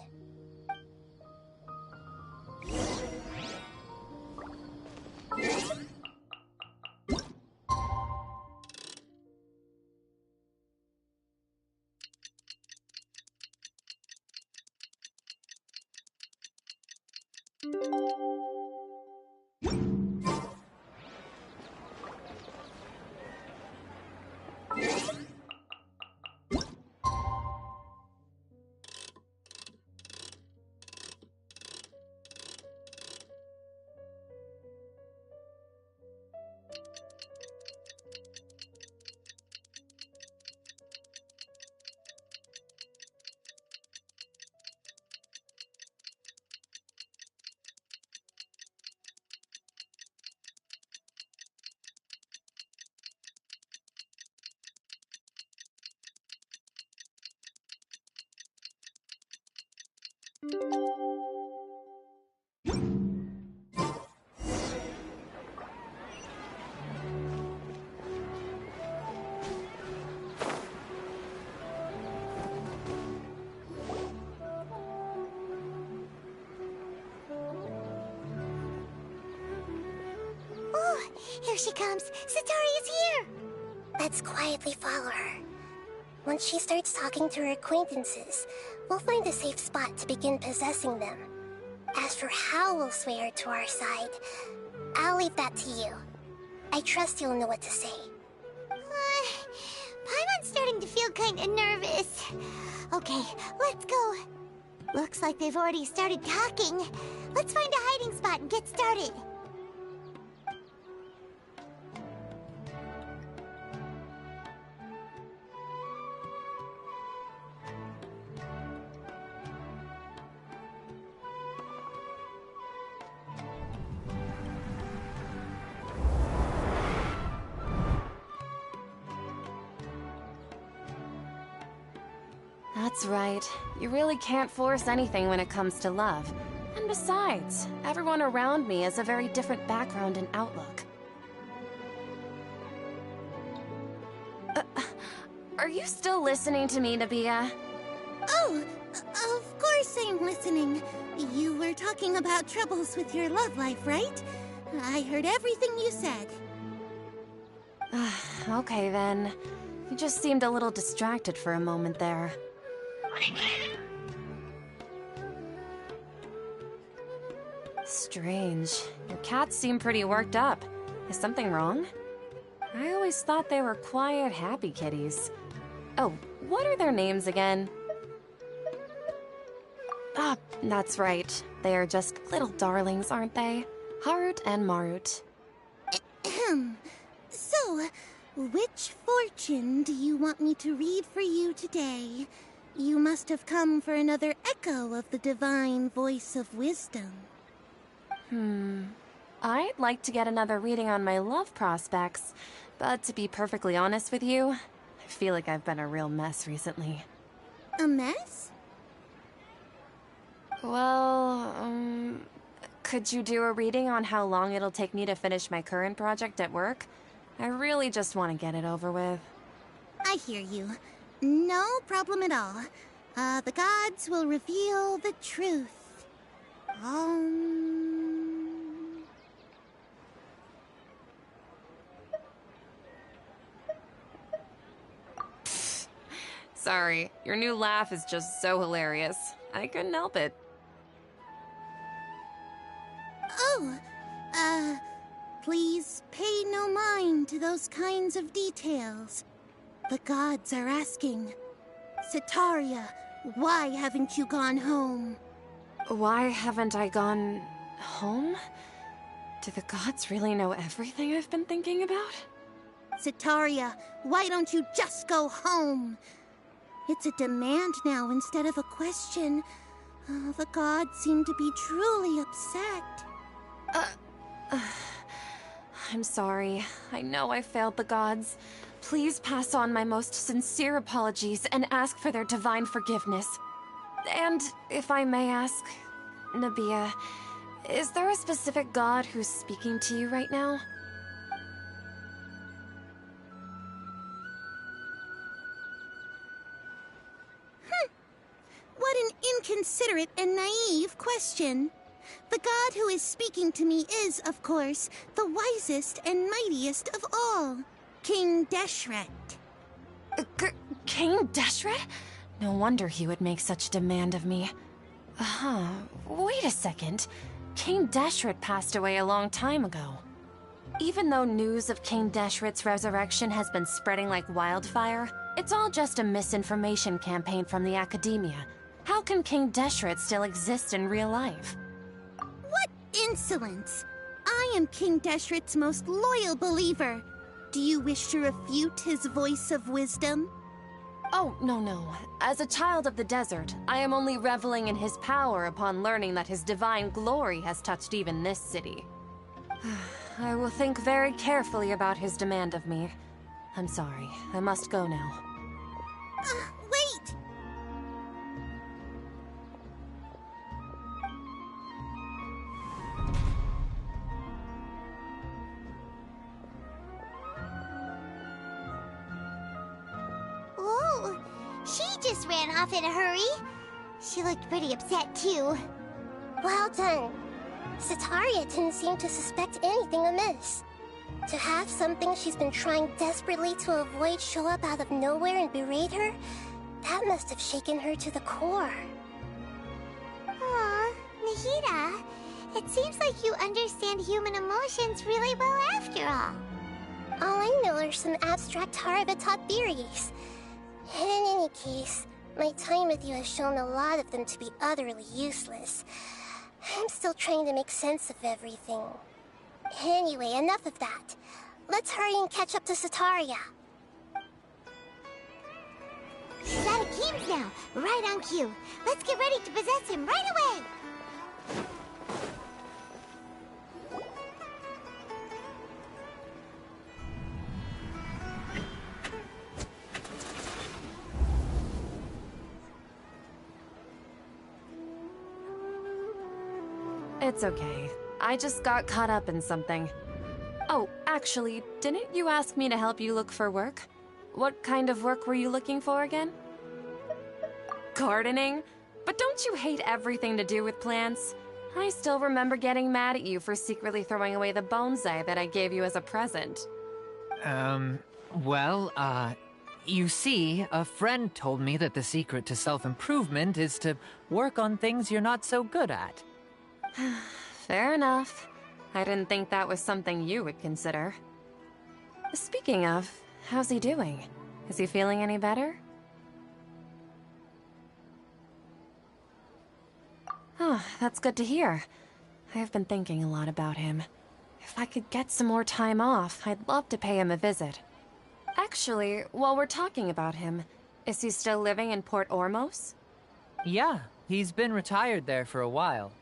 Here she comes! Sataria's here! Let's quietly follow her. Once she starts talking to her acquaintances, we'll find a safe spot to begin possessing them. As for how we'll sway her to our side, I'll leave that to you. I trust you'll know what to say. Paimon's starting to feel kinda nervous. Okay, let's go. Looks like they've already started talking. Let's find a hiding spot and get started. That's right. You really can't force anything when it comes to love. And besides, everyone around me has a very different background and outlook. Are you still listening to me, Nabia? Oh, of course I'm listening. You were talking about troubles with your love life, right? I heard everything you said. Okay then. You just seemed a little distracted for a moment there. Strange. Your cats seem pretty worked up. Is something wrong? I always thought they were quiet, happy kitties. Oh, what are their names again? Ah, that's right. They are just little darlings, aren't they? Harut and Marut. So, which fortune do you want me to read for you today? You must have come for another echo of the divine voice of wisdom. I'd like to get another reading on my love prospects, but to be perfectly honest with you, I feel like I've been a real mess recently. A mess? Well, could you do a reading on how long it'll take me to finish my current project at work? I really just want to get it over with. I hear you. No problem at all. The gods will reveal the truth. Sorry, your new laugh is just so hilarious. I couldn't help it. Please pay no mind to those kinds of details. The gods are asking, Sitaria, why haven't you gone home? Why haven't I gone home? Do the gods really know everything I've been thinking about? Sitaria, why don't you just go home? It's a demand now instead of a question. The gods seem to be truly upset. I'm sorry. I know I failed the gods. Please pass on my most sincere apologies and ask for their divine forgiveness. And if I may ask, Nabia, is there a specific god who's speaking to you right now? What an inconsiderate and naive question. The god who is speaking to me is, of course, the wisest and mightiest of all, King Deshret. King Deshret? No wonder he would make such demand of me. Wait a second. King Deshret passed away a long time ago. Even though news of King Deshret's resurrection has been spreading like wildfire, it's all just a misinformation campaign from the academia. How can King Deshret still exist in real life? What insolence! I am King Deshret's most loyal believer. Do you wish to refute his voice of wisdom? Oh, no. As a child of the desert, I am only reveling in his power upon learning that his divine glory has touched even this city. I will think very carefully about his demand of me. I'm sorry. I must go now. Wait! Oh, she just ran off in a hurry. She looked pretty upset, too. Well done. Sitaria didn't seem to suspect anything amiss. To have something she's been trying desperately to avoid show up out of nowhere and berate her, that must have shaken her to the core. Aw, Nahida, it seems like you understand human emotions really well after all. All I know are some abstract Harava-taught theories. And in any case, my time with you has shown a lot of them to be utterly useless. I'm still trying to make sense of everything. Anyway, enough of that. Let's hurry and catch up to Sataria. He's out of Keem's now, right on cue. Let's get ready to possess him right away! It's okay. I just got caught up in something. Oh, actually, didn't you ask me to help you look for work? What kind of work were you looking for again? Gardening? But don't you hate everything to do with plants? I still remember getting mad at you for secretly throwing away the bonsai that I gave you as a present. You see, a friend told me that the secret to self-improvement is to work on things you're not so good at. Fair enough. I didn't think that was something you would consider. Speaking of, how's he doing? Is he feeling any better? Oh, that's good to hear. I've been thinking a lot about him. If I could get some more time off, I'd love to pay him a visit. Actually, while we're talking about him, is he still living in Port Ormos? Yeah, he's been retired there for a while.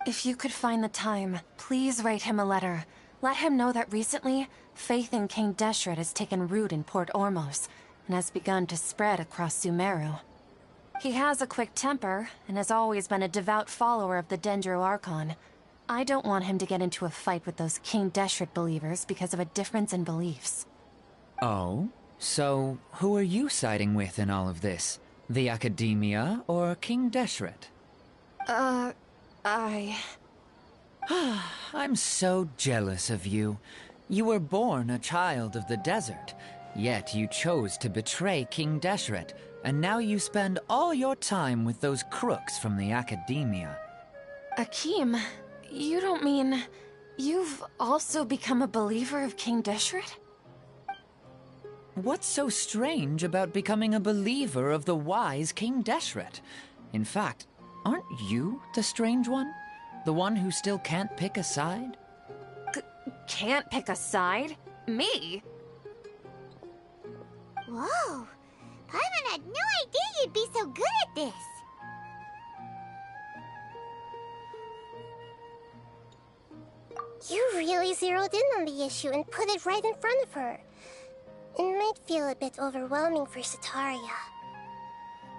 If you could find the time, please write him a letter. Let him know that recently, faith in King Deshret has taken root in Port Ormos and has begun to spread across Sumeru. He has a quick temper and has always been a devout follower of the Dendro Archon. I don't want him to get into a fight with those King Deshret believers because of a difference in beliefs. Oh? So, who are you siding with in all of this? The Academia or King Deshret? I'm so jealous of you. You were born a child of the desert, yet you chose to betray King Deshret, and now you spend all your time with those crooks from the Academia. Akeem, you don't mean... you've also become a believer of King Deshret? What's so strange about becoming a believer of the wise King Deshret? In fact, aren't you the strange one? The one who still can't pick a side? Can't pick a side? Me? Whoa! Paimon had no idea you'd be so good at this! You really zeroed in on the issue and put it right in front of her. It might feel a bit overwhelming for Sataria.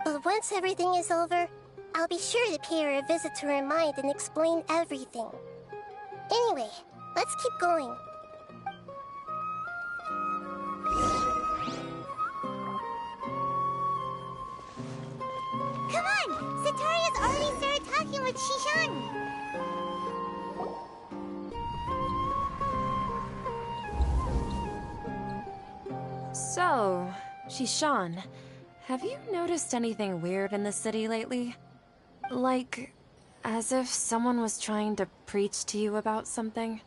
But once everything is over, I'll be sure to pay her a visit to her mind and explain everything. Anyway, let's keep going. Come on! Sataria's already started talking with Shishan! So, Shishan, have you noticed anything weird in the city lately? Like, as if someone was trying to preach to you about something?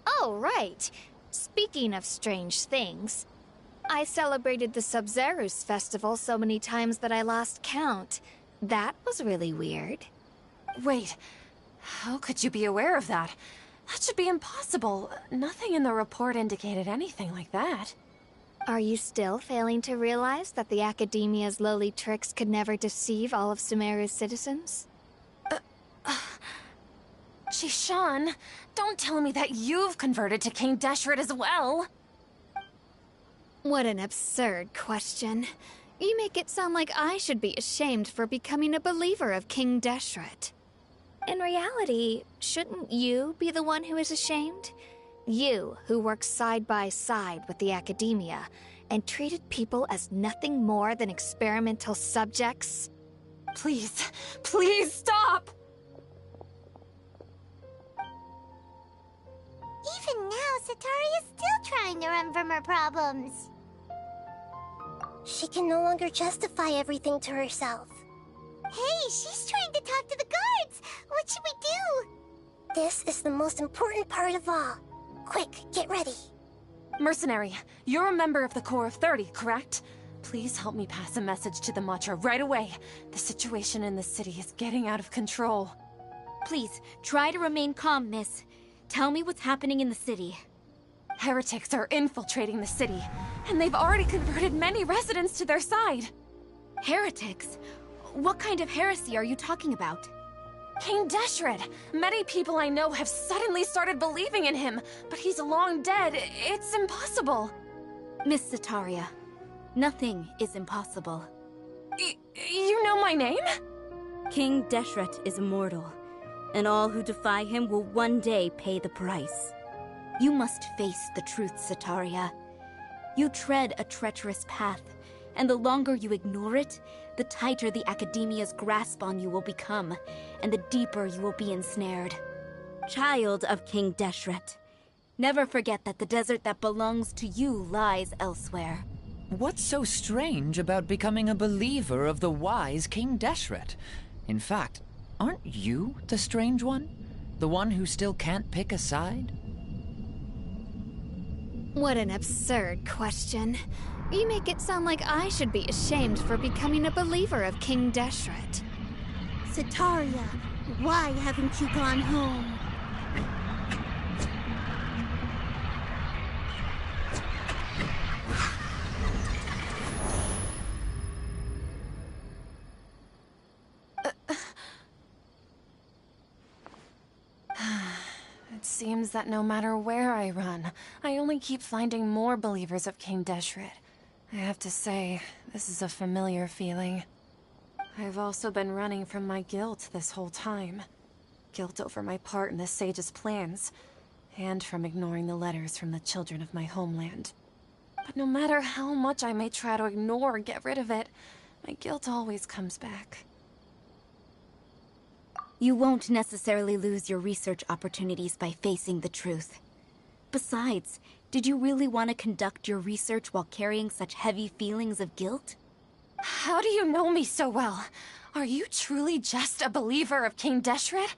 Oh, right. Speaking of strange things, I celebrated the Sub-Zerus festival so many times that I lost count. That was really weird. Wait, how could you be aware of that? That should be impossible. Nothing in the report indicated anything like that. Are you still failing to realize that the Academia's lowly tricks could never deceive all of Sumeru's citizens? Shishan, don't tell me that you've converted to King Deshret as well! What an absurd question. You make it sound like I should be ashamed for becoming a believer of King Deshret. In reality, shouldn't you be the one who is ashamed? You, who worked side by side with the Academia and treated people as nothing more than experimental subjects? Please, please stop! Even now, Sataria's still trying to run from her problems. She can no longer justify everything to herself. Hey, she's trying to talk to the guards! What should we do? This is the most important part of all. Quick, get ready. Mercenary, you're a member of the Corps of 30, correct? Please help me pass a message to the Matcha right away. The situation in the city is getting out of control. Please, try to remain calm, miss. Tell me what's happening in the city. Heretics are infiltrating the city, and they've already converted many residents to their side. Heretics? What kind of heresy are you talking about? King Deshret. Many people I know have suddenly started believing in him, but he's long dead. It's impossible. Miss Sataria, nothing is impossible. You know my name? King Deshret is immortal, and all who defy him will one day pay the price. You must face the truth, Sataria. You tread a treacherous path, and the longer you ignore it, the tighter the Academia's grasp on you will become, and the deeper you will be ensnared. Child of King Deshret, never forget that the desert that belongs to you lies elsewhere. What's so strange about becoming a believer of the wise King Deshret? In fact, aren't you the strange one? The one who still can't pick a side? What an absurd question. You make it sound like I should be ashamed for becoming a believer of King Deshret. Sataria, why haven't you gone home? It seems that no matter where I run, I only keep finding more believers of King Deshret. I have to say, this is a familiar feeling. I've also been running from my guilt this whole time. Guilt over my part in the Sage's plans, and from ignoring the letters from the children of my homeland. But no matter how much I may try to ignore or get rid of it, my guilt always comes back. You won't necessarily lose your research opportunities by facing the truth. Besides, did you really want to conduct your research while carrying such heavy feelings of guilt? How do you know me so well? Are you truly just a believer of King Deshret?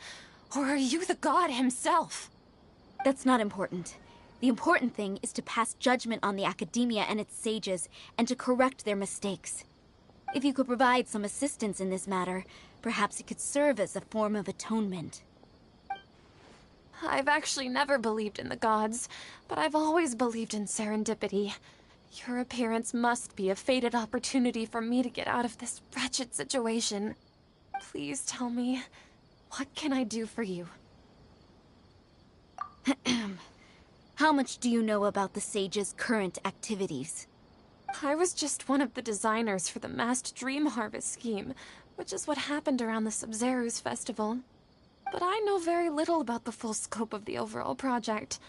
Or are you the god himself? That's not important. The important thing is to pass judgment on the Academia and its sages, and to correct their mistakes. If you could provide some assistance in this matter, perhaps it could serve as a form of atonement. I've actually never believed in the gods, but I've always believed in serendipity. Your appearance must be a fated opportunity for me to get out of this wretched situation. Please tell me, what can I do for you? How much do you know about the Sage's current activities? I was just one of the designers for the masked dream harvest scheme, which is what happened around the Sub-Zeru's festival. But I know very little about the full scope of the overall project.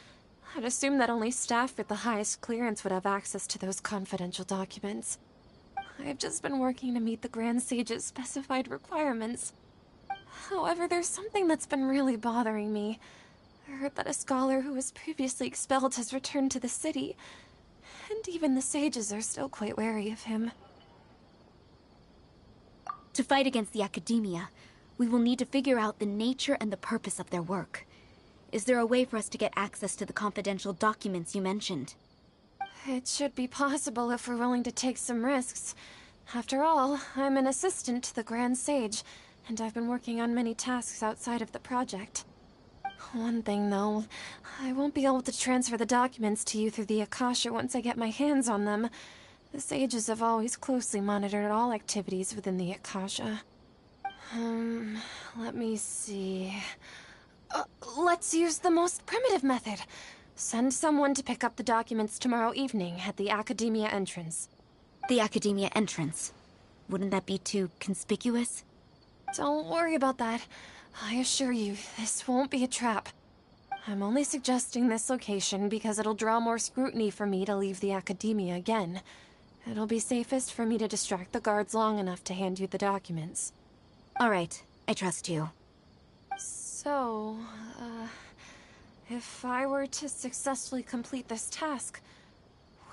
I'd assume that only staff with the highest clearance would have access to those confidential documents. I've just been working to meet the Grand Sage's specified requirements. However, there's something that's been really bothering me. I heard that a scholar who was previously expelled has returned to the city, and even the sages are still quite wary of him. To fight against the Academia, we will need to figure out the nature and the purpose of their work. Is there a way for us to get access to the confidential documents you mentioned? It should be possible if we're willing to take some risks. After all, I'm an assistant to the Grand Sage, and I've been working on many tasks outside of the project. One thing, though, I won't be able to transfer the documents to you through the Akasha once I get my hands on them. The sages have always closely monitored all activities within the Akasha. Let me see... let's use the most primitive method. Send someone to pick up the documents tomorrow evening at the Academia entrance. The Academia entrance? Wouldn't that be too conspicuous? Don't worry about that. I assure you, this won't be a trap. I'm only suggesting this location because it'll draw more scrutiny for me to leave the Academia again. It'll be safest for me to distract the guards long enough to hand you the documents. All right, I trust you. So, if I were to successfully complete this task,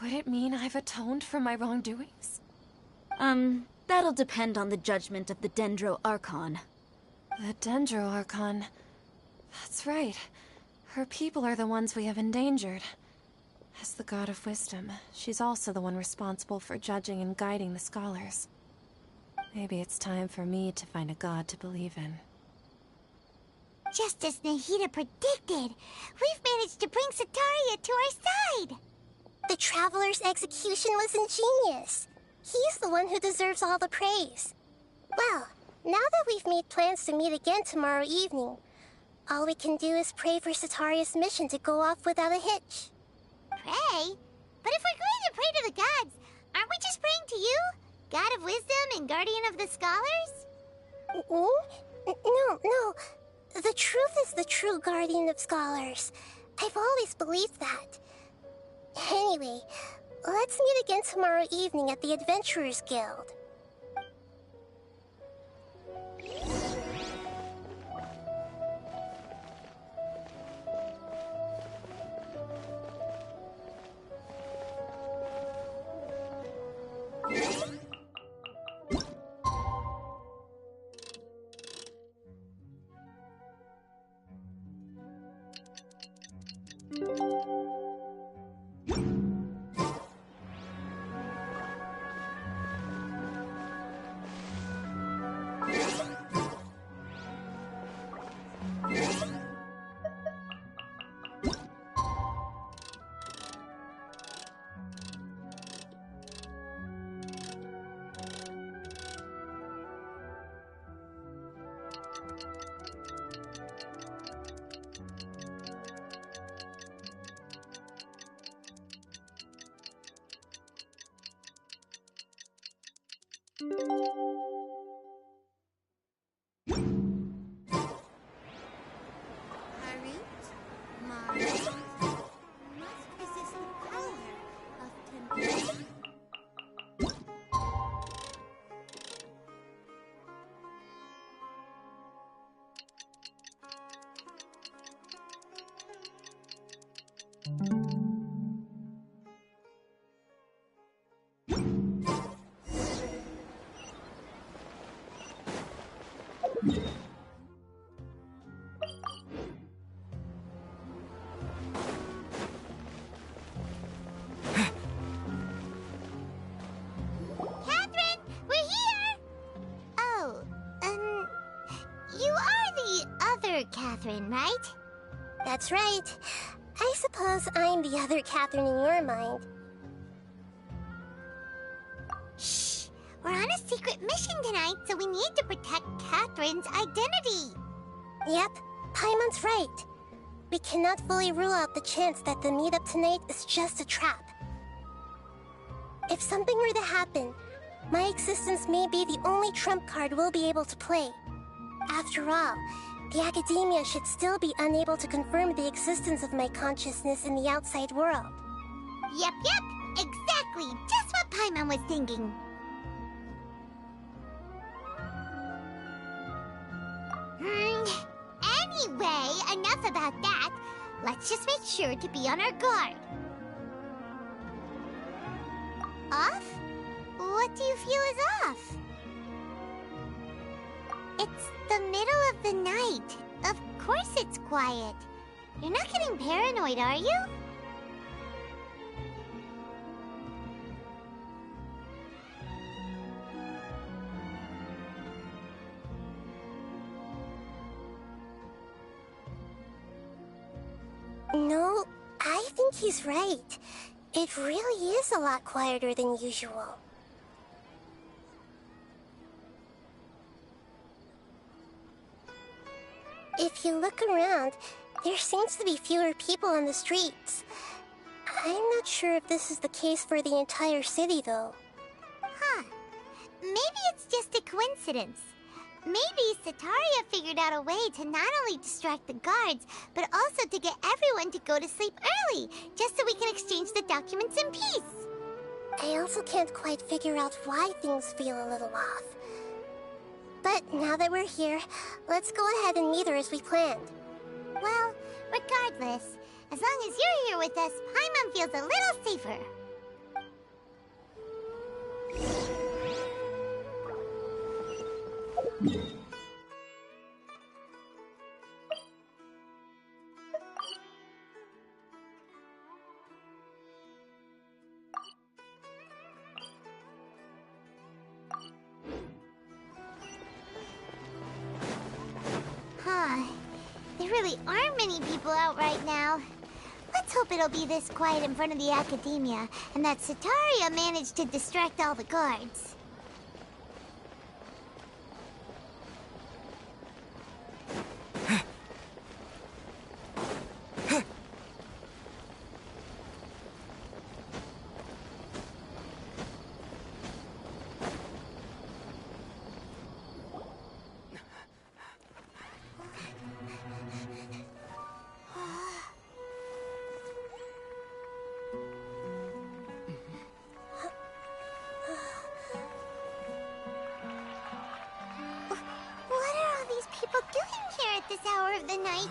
would it mean I've atoned for my wrongdoings? That'll depend on the judgment of the Dendro Archon. The Dendro Archon? That's right. Her people are the ones we have endangered. As the god of wisdom, she's also the one responsible for judging and guiding the scholars. Maybe it's time for me to find a god to believe in. Just as Nahida predicted, we've managed to bring Sataria to our side! The Traveler's execution was ingenious. He's the one who deserves all the praise. Well, now that we've made plans to meet again tomorrow evening, all we can do is pray for Sataria's mission to go off without a hitch. Pray? But if we're going to pray to the gods, aren't we just praying to you? God of wisdom and guardian of the scholars? No. The truth is the true guardian of scholars. I've always believed that. Anyway, let's meet again tomorrow evening at the Adventurers Guild. Catherine, right? That's right. I suppose I'm the other Catherine in your mind. Shh! We're on a secret mission tonight, so we need to protect Catherine's identity. Yep, Paimon's right. We cannot fully rule out the chance that the meetup tonight is just a trap. If something were to happen, my existence may be the only trump card we'll be able to play. After all, the Academia should still be unable to confirm the existence of my consciousness in the outside world. Yep, exactly, just what Paimon was thinking. Anyway, enough about that. Let's just make sure to be on our guard. Off? What do you feel is off? It's the middle of the night. Of course it's quiet. You're not getting paranoid, are you? No, I think he's right. It really is a lot quieter than usual. If you look around, there seems to be fewer people on the streets. I'm not sure if this is the case for the entire city, though. Huh. Maybe it's just a coincidence. Maybe Sataria figured out a way to not only distract the guards, but also to get everyone to go to sleep early, just so we can exchange the documents in peace. I also can't quite figure out why things feel a little off. But now that we're here, let's go ahead and meet her as we planned. Well, regardless, as long as you're here with us, Paimon feels a little safer. really aren't many people out right now. Let's hope it'll be this quiet in front of the Academia, and that Sataria managed to distract all the guards. Of the night.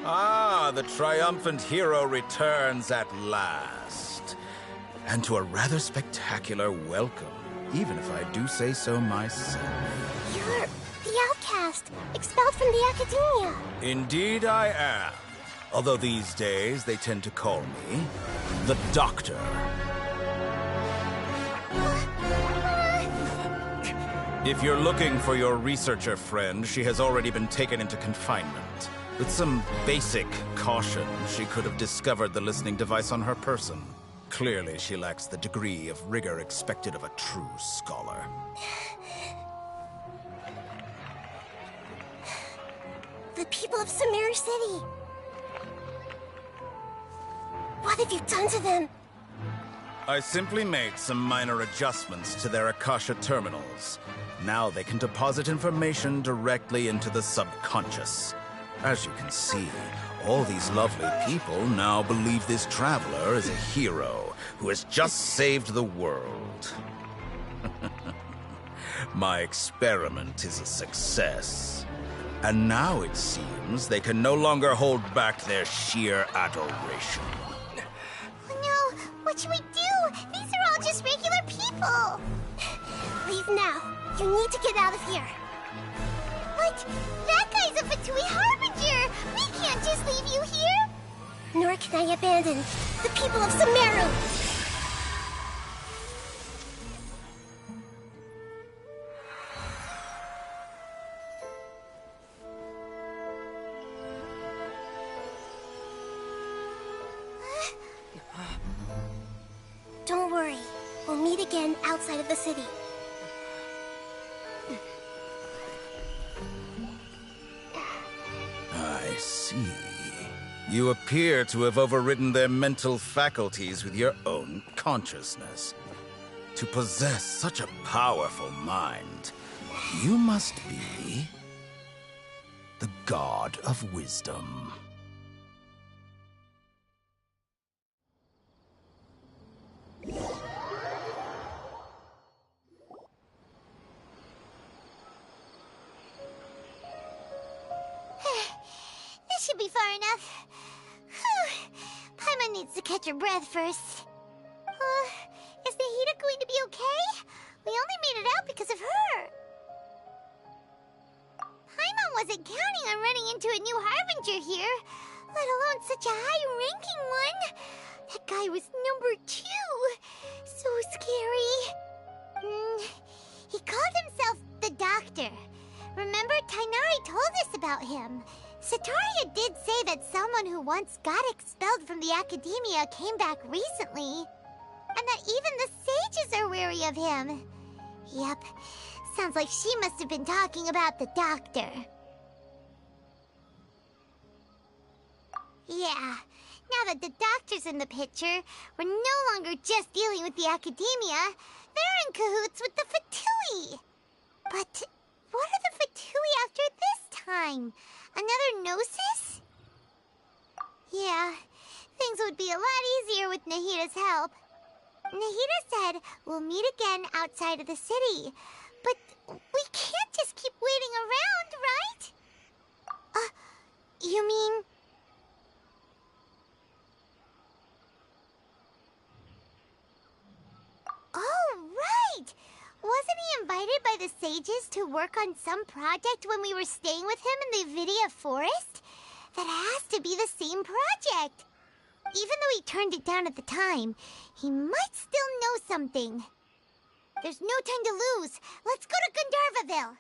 Ah, the triumphant hero returns at last. And to a rather spectacular welcome, even if I do say so myself. You're the outcast, expelled from the Academia. Indeed I am. Although these days they tend to call me the Doctor. If you're looking for your researcher friend, she has already been taken into confinement. With some basic caution, she could have discovered the listening device on her person. Clearly, she lacks the degree of rigor expected of a true scholar. The people of Sumeru City. What have you done to them? I simply made some minor adjustments to their Akasha terminals. Now they can deposit information directly into the subconscious. As you can see, all these lovely people now believe this traveler is a hero who has just saved the world. My experiment is a success. And now it seems they can no longer hold back their sheer adoration. No, what should we do? These are all just regular people. Leave now. You need to get out of here. But that guy's a Fatui Harbinger. We can't just leave you here. Nor can I abandon the people of Sumeru. Don't worry. We'll meet again outside of the city. I see. You appear to have overridden their mental faculties with your own consciousness. To possess such a powerful mind, you must be the God of Wisdom. This should be far enough. Paimon needs to catch her breath first. Is Nahida going to be okay? We only made it out because of her. Paimon wasn't counting on running into a new Harbinger here, let alone such a high-ranking one. That guy was number 2. So scary. He called himself the Doctor. Remember, Tainari told us about him. Sataria did say that someone who once got expelled from the Academia came back recently. And that even the sages are wary of him. Yep, sounds like she must have been talking about the Doctor. Yeah, now that the Doctor's in the picture, we're no longer just dealing with the Academia. They're in cahoots with the Fatui. But what are the Fatui after this time? Another Gnosis? Yeah, things would be a lot easier with Nahida's help. Nahida said we'll meet again outside of the city. But we can't just keep waiting around, right? You mean... Oh, right! Wasn't he invited by the sages to work on some project when we were staying with him in the Vidia Forest? That has to be the same project. Even though he turned it down at the time, he might still know something. There's no time to lose. Let's go to Gandharvaville.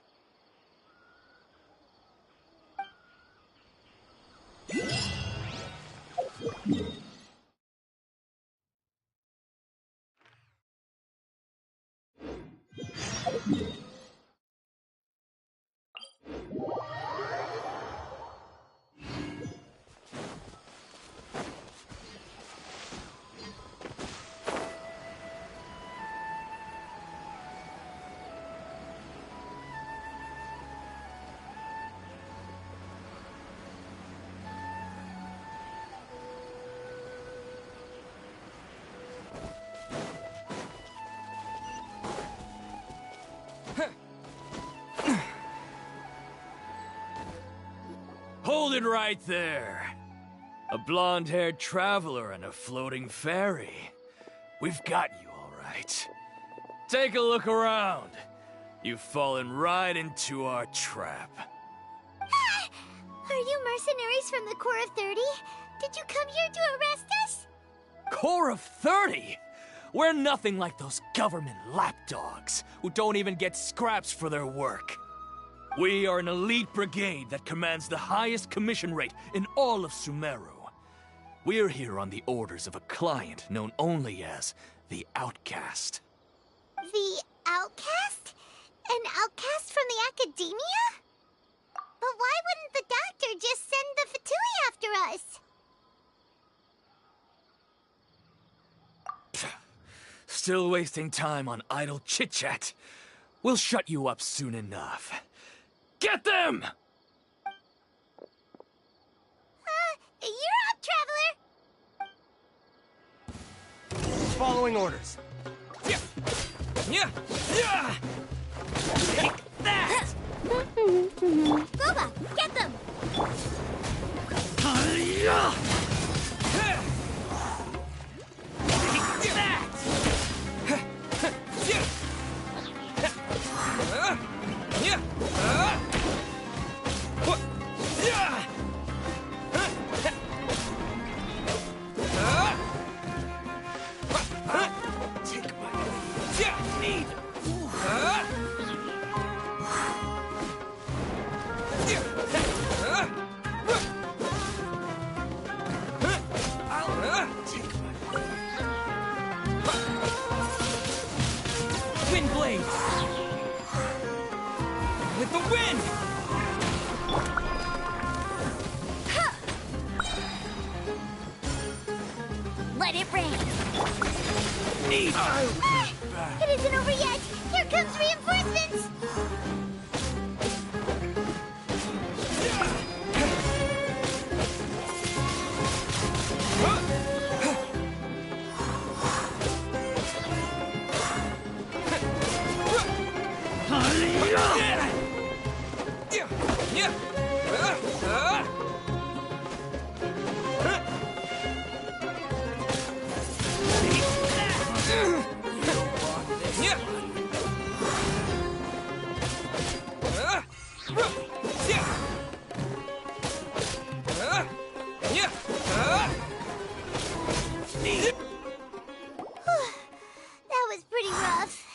Hold it right there. A blonde-haired traveler and a floating fairy. We've got you all right. Take a look around. You've fallen right into our trap. Are you mercenaries from the Corps of 30? Did you come here to arrest us? Corps of 30? We're nothing like those government lapdogs who don't even get scraps for their work. We are an elite brigade that commands the highest commission rate in all of Sumeru. We're here on the orders of a client known only as the Outcast. The Outcast? An outcast from the academia? But why wouldn't the doctor just send the Fatui after us? Still wasting time on idle chit-chat. We'll shut you up soon enough. Get them! You're up, traveler! Following orders. Yeah! Yeah! Yeah! Take that! Boba, get them! Take that! Take my need. Wind blades! With the wind! Let it rain! Need! It isn't over yet! Here comes reinforcements! That was pretty rough.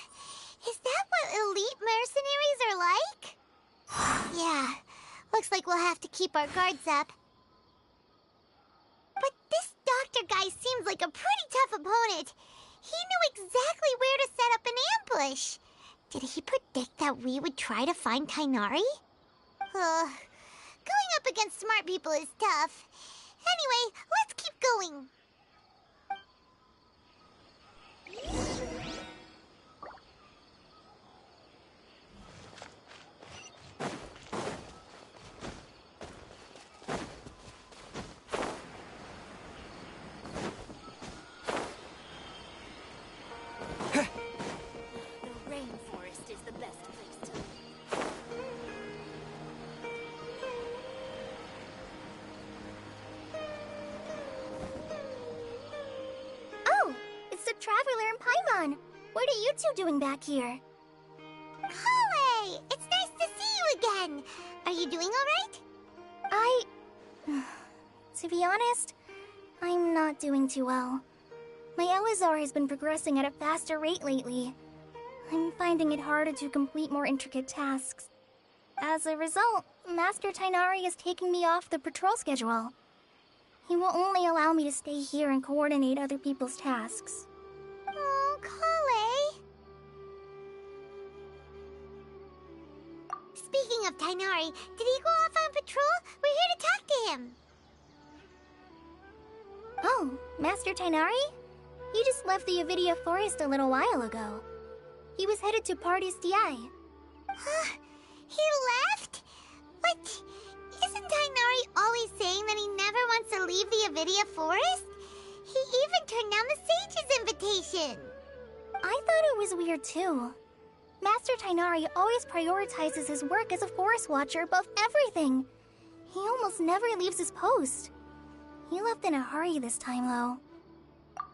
Is that what elite mercenaries are like? Yeah, looks like we'll have to keep our guards up. But this doctor guy seems like a pretty tough opponent. He knew exactly where to set up an ambush. Did he predict that we would try to find Kainari? Going up against smart people is tough. Anyway, let's keep going. The rainforest is the best place to live. Oh, it's the Traveler and Paimon. What are you two doing back here? Kale! It's nice to see you again. Are you doing all right? To be honest, I'm not doing too well. My Elazar has been progressing at a faster rate lately. I'm finding it harder to complete more intricate tasks. As a result, Master Tainari is taking me off the patrol schedule. He will only allow me to stay here and coordinate other people's tasks. Oh, Kale! Speaking of Tainari, did he go off on patrol? We're here to talk to him. Oh, Master Tainari? He just left the Avidia Forest a little while ago. He was headed to Party's DI. Huh? He left? But isn't Tainari always saying that he never wants to leave the Avidia Forest? He even turned down the Sage's invitation. I thought it was weird too. Master Tainari always prioritizes his work as a forest watcher above everything. He almost never leaves his post. He left in a hurry this time, though.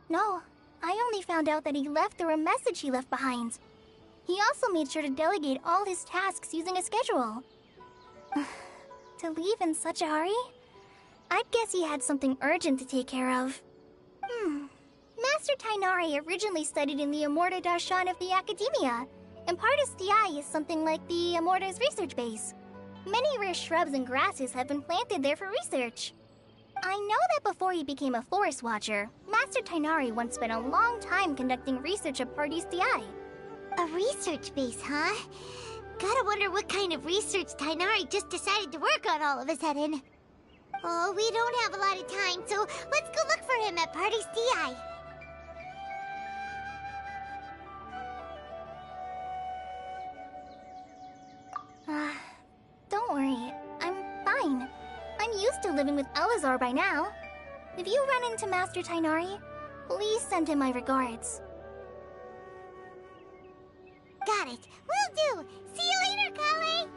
No, I only found out that he left through a message he left behind. He also made sure to delegate all his tasks using a schedule. To leave in such a hurry? I'd guess he had something urgent to take care of. Master Tainari originally studied in the Amorta Darshan of the Academia, and Partis DI is something like the Amorta's research base. Many rare shrubs and grasses have been planted there for research. I know that before he became a forest watcher, Master Tainari once spent a long time conducting research at Partis DI. A research base, huh? Gotta wonder what kind of research Tainari just decided to work on all of a sudden. Oh, we don't have a lot of time, so let's go look for him at Party's DI. Don't worry. I'm fine. I'm used to living with Elazar by now. If you run into Master Tainari, please send him my regards. Got it. Will do. See you later, Kale.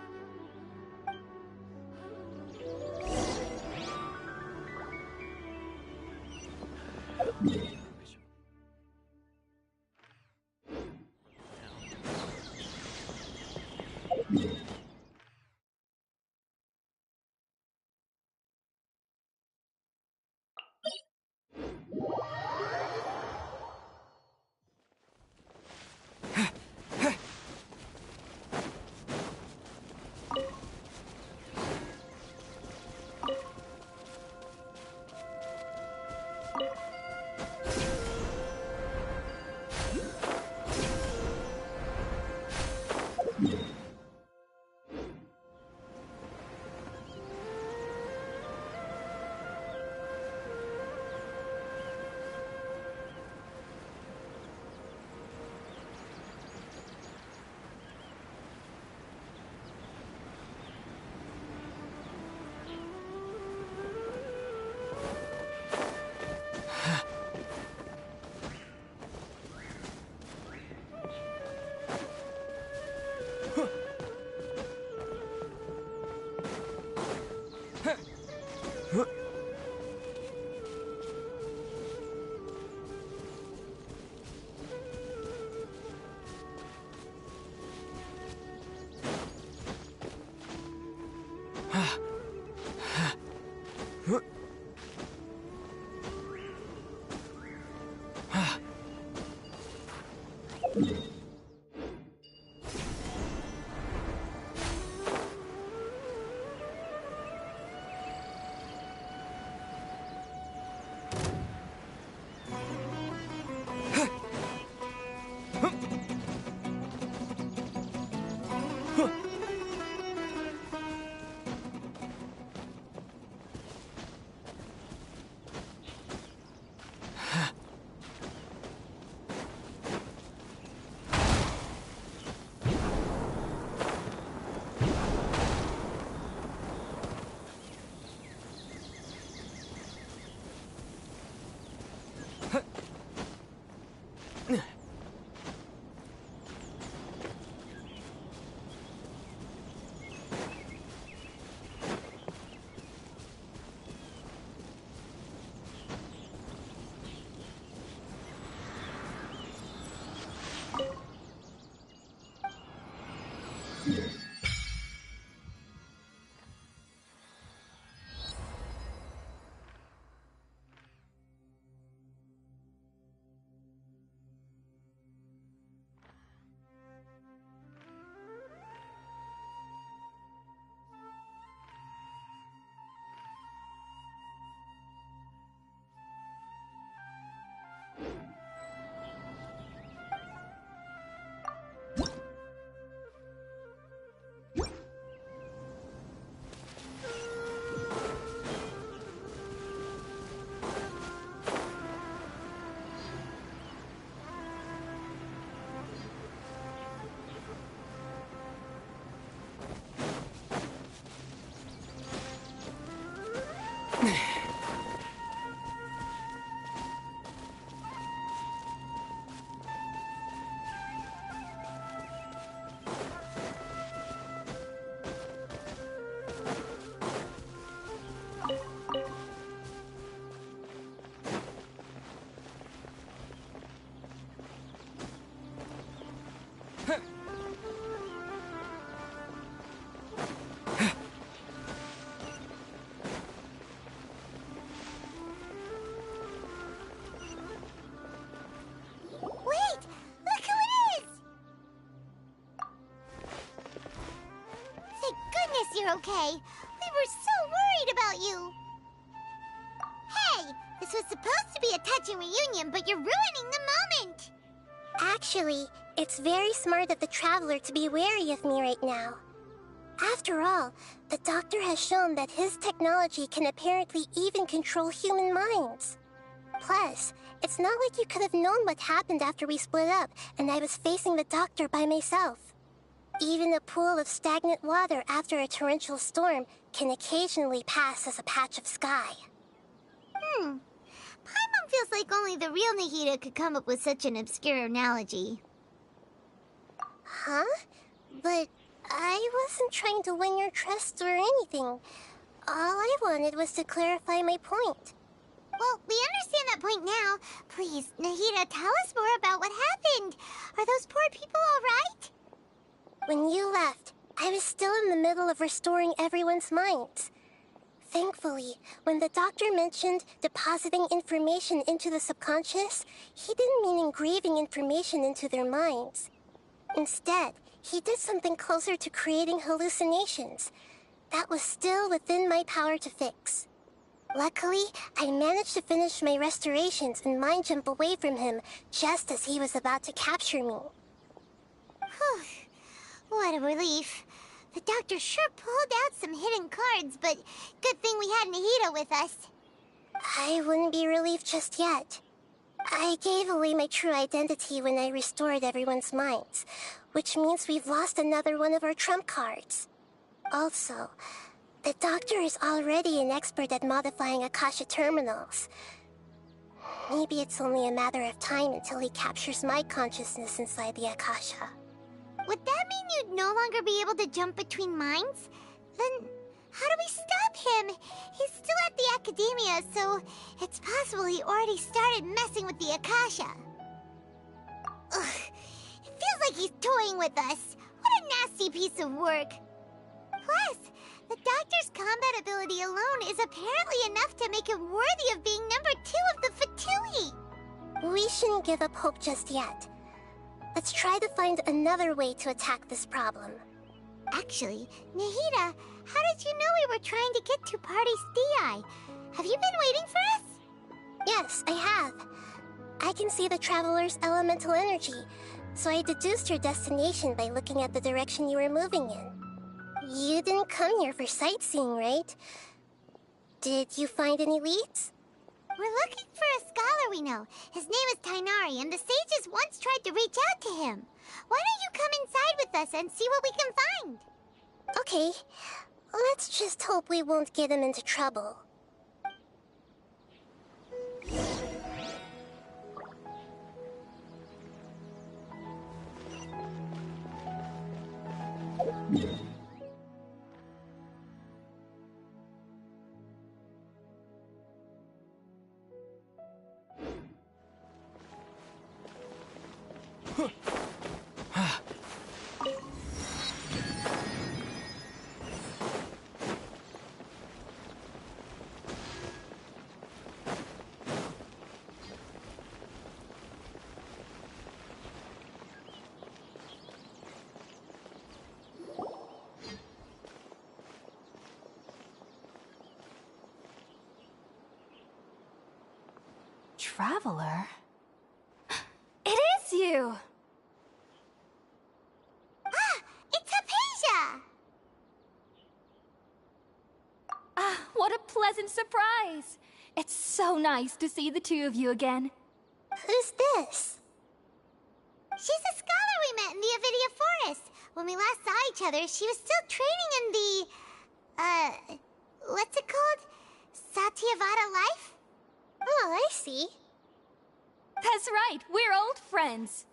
you're okay. We were so worried about you. Hey, this was supposed to be a touching reunion, but you're ruining the moment. Actually, it's very smart of the Traveler to be wary of me right now. After all, the Doctor has shown that his technology can apparently even control human minds. Plus, it's not like you could have known what happened after we split up and I was facing the Doctor by myself. Even a pool of stagnant water after a torrential storm can occasionally pass as a patch of sky. Paimon feels like only the real Nahida could come up with such an obscure analogy. Huh? But I wasn't trying to win your trust or anything. All I wanted was to clarify my point. Well, we understand that point now. Please, Nahida, tell us more about what happened. Are those poor people all right? When you left, I was still in the middle of restoring everyone's minds. Thankfully, when the Doctor mentioned depositing information into the subconscious, he didn't mean engraving information into their minds. Instead, he did something closer to creating hallucinations. That was still within my power to fix. Luckily, I managed to finish my restorations and mind jump away from him just as he was about to capture me. Whew. What a relief. The Doctor sure pulled out some hidden cards, but good thing we had Nahida with us. I wouldn't be relieved just yet. I gave away my true identity when I restored everyone's minds, which means we've lost another one of our trump cards. Also, the Doctor is already an expert at modifying Akasha terminals. Maybe it's only a matter of time until he captures my consciousness inside the Akasha. Would that mean you'd no longer be able to jump between minds? Then how do we stop him? He's still at the Academia, so it's possible he already started messing with the Akasha. Ugh, it feels like he's toying with us. What a nasty piece of work. Plus, the Doctor's combat ability alone is apparently enough to make him worthy of being number 2 of the Fatui. We shouldn't give up hope just yet. Let's try to find another way to attack this problem. Actually, Nahida, how did you know we were trying to get to Party's DI? Have you been waiting for us? Yes, I have. I can see the Traveler's elemental energy, so I deduced your destination by looking at the direction you were moving in. You didn't come here for sightseeing, right? Did you find any leads? We're looking for a scholar we know. His name is Tainari, and the sages once tried to reach out to him. Why don't you come inside with us and see what we can find? Okay. Let's just hope we won't get him into trouble. Traveler? It is you! Ah! It's Hypatia! Ah, what a pleasant surprise! It's so nice to see the two of you again. Who's this? She's a scholar we met in the Avidia Forest. When we last saw each other, she was still training in the... what's it called? Satyavada life? Oh, I see. That's right, we're old friends.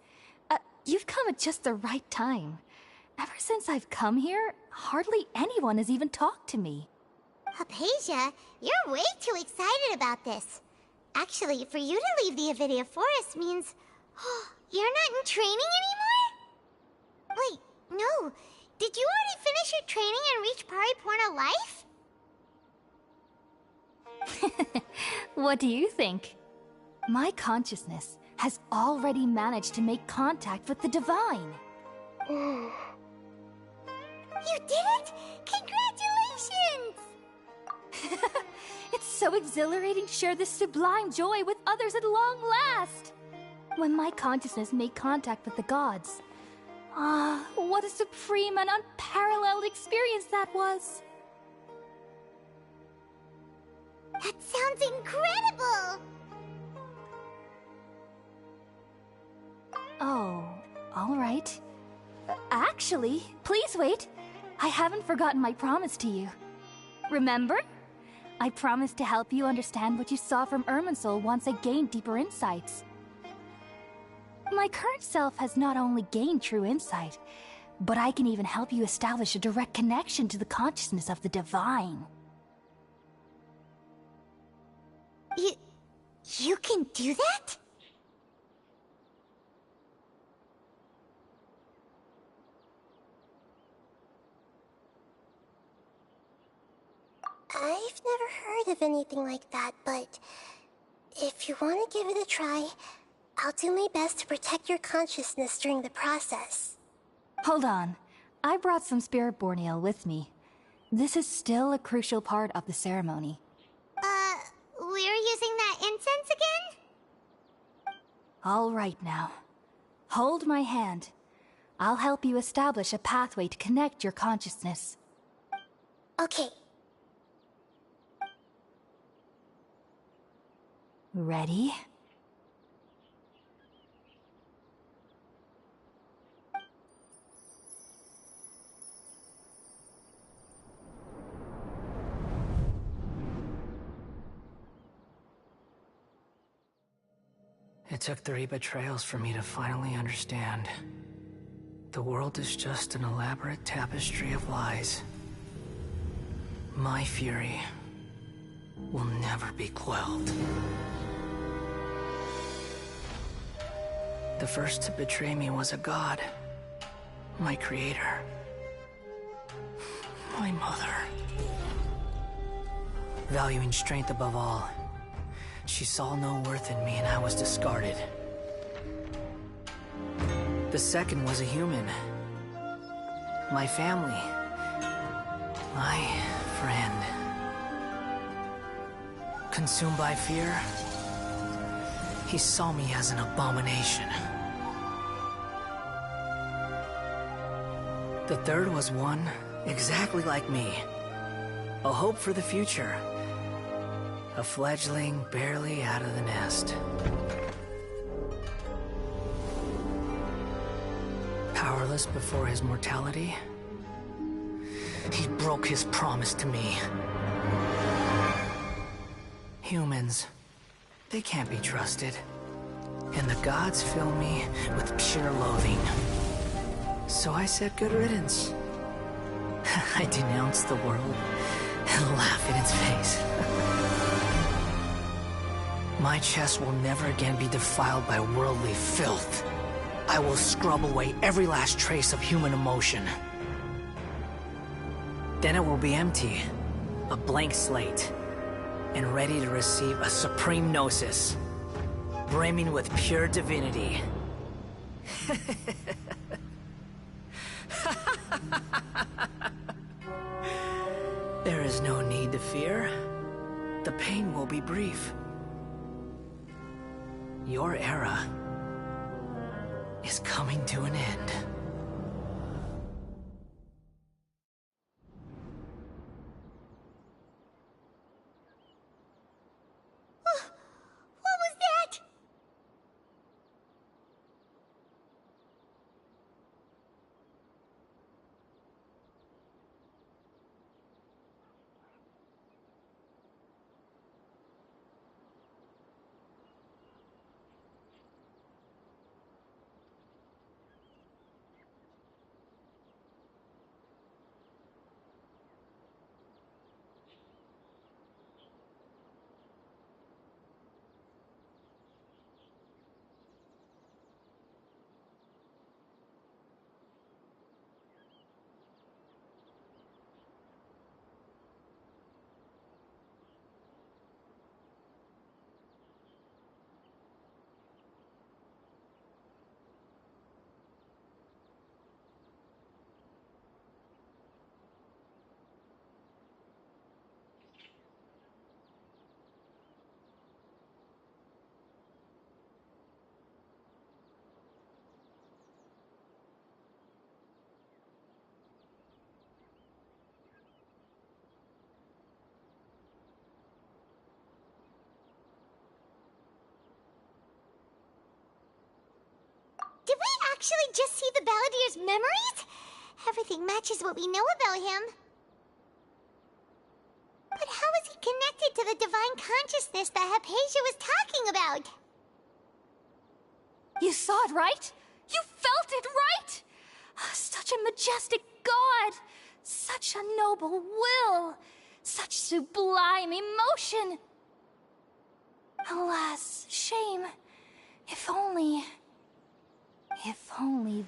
You've come at just the right time. Ever since I've come here, hardly anyone has even talked to me. Hypatia, you're way too excited about this. Actually, for you to leave the Avidia Forest means... you're not in training anymore? Wait, no. Did you already finish your training and reach Pariporna life? What do you think? My consciousness has already managed to make contact with the divine. You did it? Congratulations! so exhilarating to share this sublime joy with others at long last! When my consciousness made contact with the gods. Ah, what a supreme and unparalleled experience that was! That sounds incredible! Oh, alright. Actually, please wait. I haven't forgotten my promise to you. Remember? I promised to help you understand what you saw from Irminsul once I gained deeper insights. My current self has not only gained true insight, but I can even help you establish a direct connection to the consciousness of the divine. You can do that? I've never heard of anything like that, but if you want to give it a try, I'll do my best to protect your consciousness during the process. Hold on. I brought some spirit-born ale with me. This is still a crucial part of the ceremony. We're using that incense again? All right now. Hold my hand. I'll help you establish a pathway to connect your consciousness. Okay. Ready? It took 3 betrayals for me to finally understand. The world is just an elaborate tapestry of lies. My fury will never be quelled. The first to betray me was a god. My creator. My mother. Valuing strength above all, she saw no worth in me and I was discarded. The second was a human. My family. My friend. Consumed by fear, he saw me as an abomination. The third was one exactly like me. A hope for the future. A fledgling barely out of the nest. Powerless before his mortality, he broke his promise to me. Humans, they can't be trusted. And the gods fill me with pure loathing. So I said good riddance. I denounced the world and laugh in its face. My chest will never again be defiled by worldly filth. I will scrub away every last trace of human emotion. Then it will be empty, a blank slate, and ready to receive a supreme gnosis, brimming with pure divinity. There is no need to fear. The pain will be brief. Your era is coming to an end. What was that? actually just see the Balladier's memories? Everything matches what we know about him. But how is he connected to the divine consciousness that Hypatia was talking about? You saw it, right? You felt it, right? Such a majestic god! Such a noble will! Such sublime emotion! Alas, shame. If only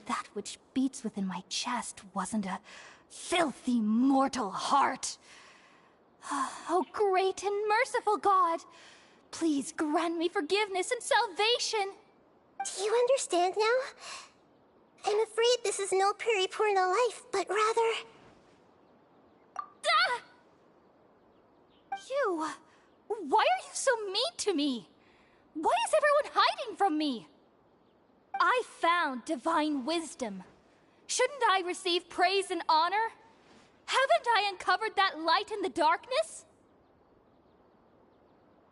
that which beats within my chest wasn't a filthy mortal heart. Oh, great and merciful God! Please grant me forgiveness and salvation! Do you understand now? I'm afraid this is no periporno life, but rather... Ah! You... Why are you so mean to me? Why is everyone hiding from me? I found divine wisdom. Shouldn't I receive praise and honor? Haven't I uncovered that light in the darkness?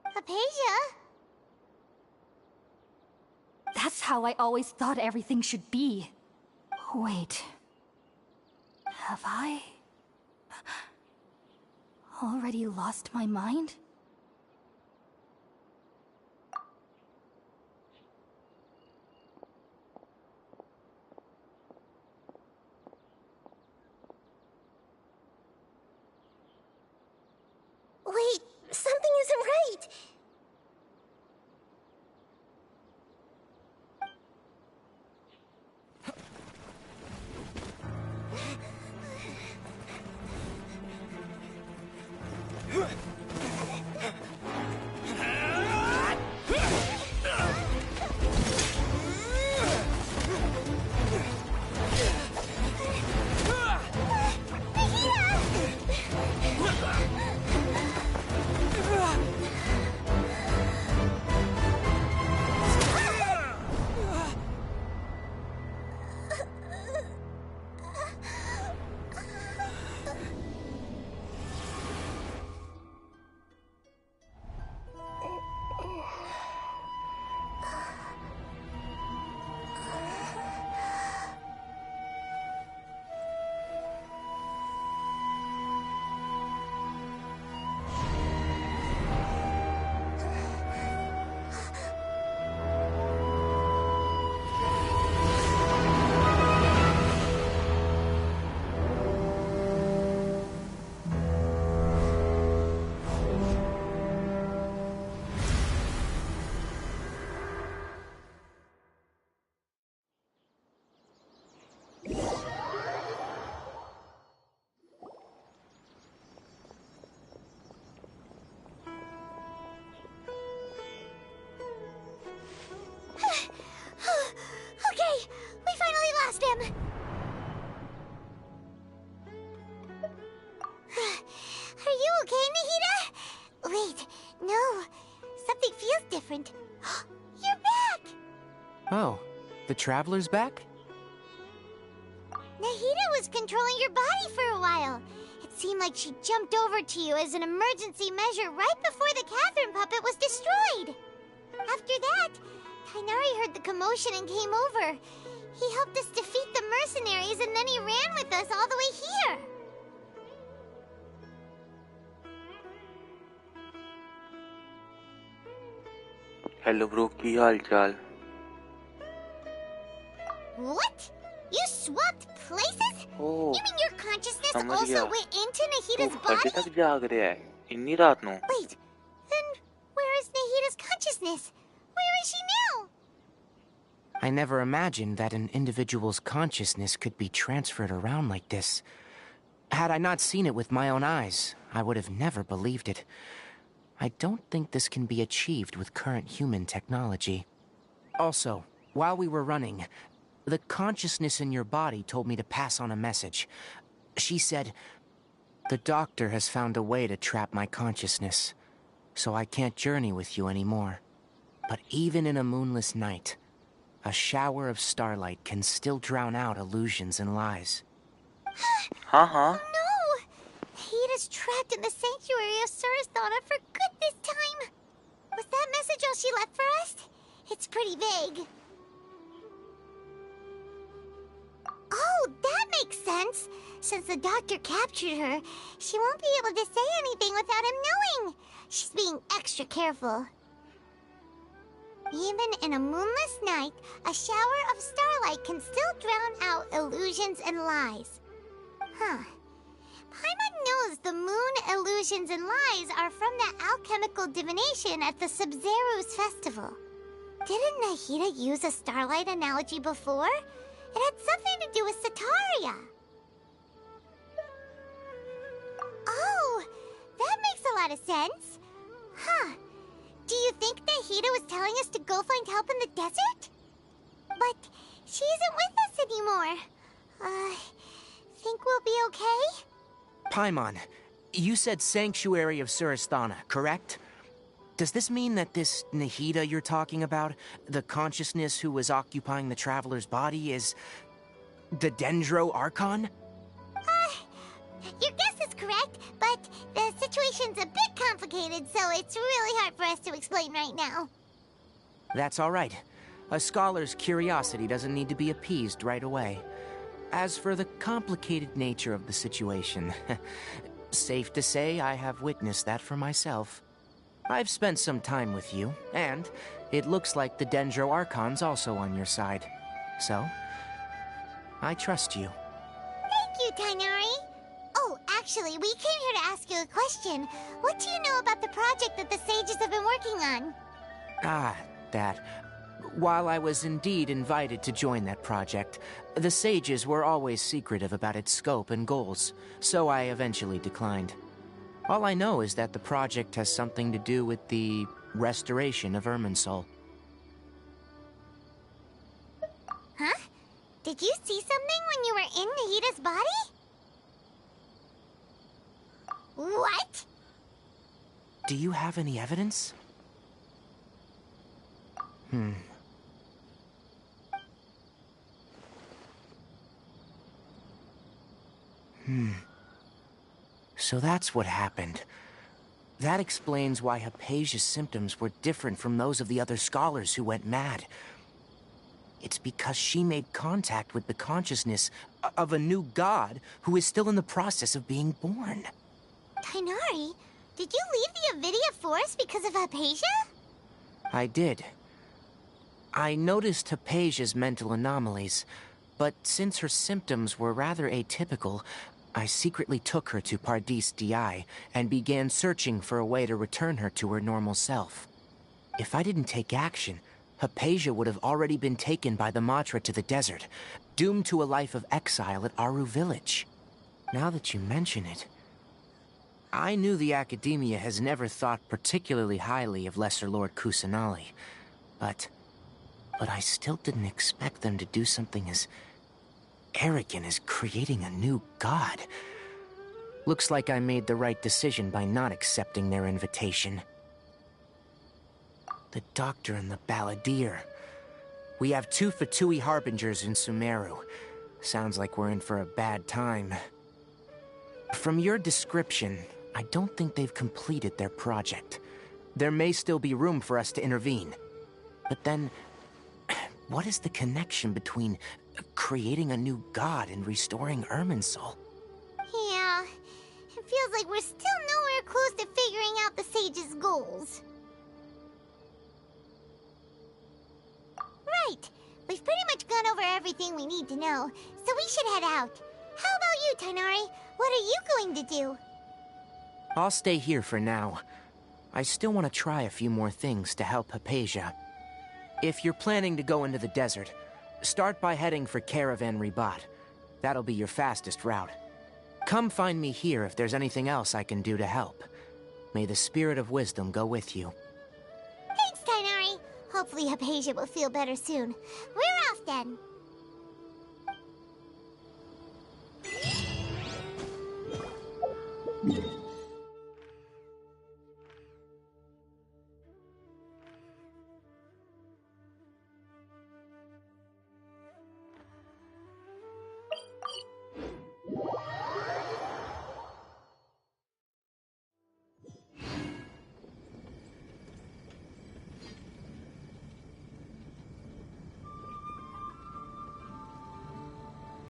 Hypatia? That's how I always thought everything should be. Wait. Have I... already lost my mind? Wait, something isn't right. Okay, we finally lost him. Are you okay, Nahida? Wait, no. Something feels different. You're back! Oh, the Traveler's back? Nahida was controlling your body for a while. It seemed like she jumped over to you as an emergency measure right before the Catherine puppet was destroyed. After that, Tainari heard the commotion and came over. He helped us defeat the mercenaries and then he ran with us all the way here. Hello bro, की हाल चाल? What? You swapped places? Oh, You mean your consciousness समझ also गया. went into Nahida's तू अभी body? तक जाग रहा है इतनी रात ਨੂੰ? Wait, then where is Nahida's consciousness? Where is she now? I never imagined that an individual's consciousness could be transferred around like this. Had I not seen it with my own eyes, I would have never believed it. I don't think this can be achieved with current human technology. Also, while we were running, the consciousness in your body told me to pass on a message. She said, "The doctor has found a way to trap my consciousness, so I can't journey with you anymore. But even in a moonless night, a shower of starlight can still drown out illusions and lies." हाँ. No! Nahida's trapped in the sanctuary of Surasthana for good this time. Was that message all she left for us? It's pretty vague. sense. Since the doctor captured her, she won't be able to say anything without him knowing. She's being extra careful. Even in a moonless night, a shower of starlight can still drown out illusions and lies. Huh. Paimon knows the moon illusions and lies are from that alchemical divination at the Sub-Zero's festival. Didn't Nahida use a starlight analogy before? It had something to do with Sataria. Oh, that makes a lot of sense. Huh. Do you think Nahida was telling us to go find help in the desert? But she isn't with us anymore. Think we'll be okay? Paimon, you said Sanctuary of Surasthana, correct? Does this mean that this Nahida you're talking about, the consciousness who was occupying the traveler's body, is the Dendro Archon? Your guess is correct, but the situation's a bit complicated, so it's really hard for us to explain right now. That's all right. A scholar's curiosity doesn't need to be appeased right away. As for the complicated nature of the situation, safe to say I have witnessed that for myself. I've spent some time with you, and it looks like the Dendro Archon's also on your side. So, I trust you. Thank you, Tainari. Oh, actually, we came here to ask you a question. What do you know about the project that the sages have been working on? That. While I was indeed invited to join that project, the sages were always secretive about its scope and goals, so I eventually declined. All I know is that the project has something to do with the restoration of Irminsul. Huh? Did you see something when you were in Nahida's body? What? Do you have any evidence? So that's what happened. That explains why Hypatia's symptoms were different from those of the other scholars who went mad. It's because she made contact with the consciousness of a new god who is still in the process of being born. Tainari, did you leave the Avidia Forest because of Hypatia? I did. I noticed Hypatia's mental anomalies, but since her symptoms were rather atypical, I secretly took her to Pardis Di and began searching for a way to return her to her normal self. If I didn't take action, Hypatia would have already been taken by the Matra to the desert, doomed to a life of exile at Aru Village. Now that you mention it, I knew the Academia has never thought particularly highly of Lesser Lord Kusanali, but I still didn't expect them to do something as arrogant as creating a new god. Looks like I made the right decision by not accepting their invitation. The Doctor and the Balladeer. We have 2 Fatui Harbingers in Sumeru. Sounds like we're in for a bad time. From your description, I don't think they've completed their project. There may still be room for us to intervene. But then, what is the connection between creating a new god and restoring Irminsul? Yeah, it feels like we're still nowhere close to figuring out the sage's goals. Right, we've pretty much gone over everything we need to know, so we should head out. How about you, Tainari? What are you going to do? I'll stay here for now. I still want to try a few more things to help Hypatia. If you're planning to go into the desert, start by heading for Caravan Ribat. That'll be your fastest route. Come find me here if there's anything else I can do to help. May the spirit of wisdom go with you. Thanks, Tainari. Hopefully Hypatia will feel better soon. We're off then.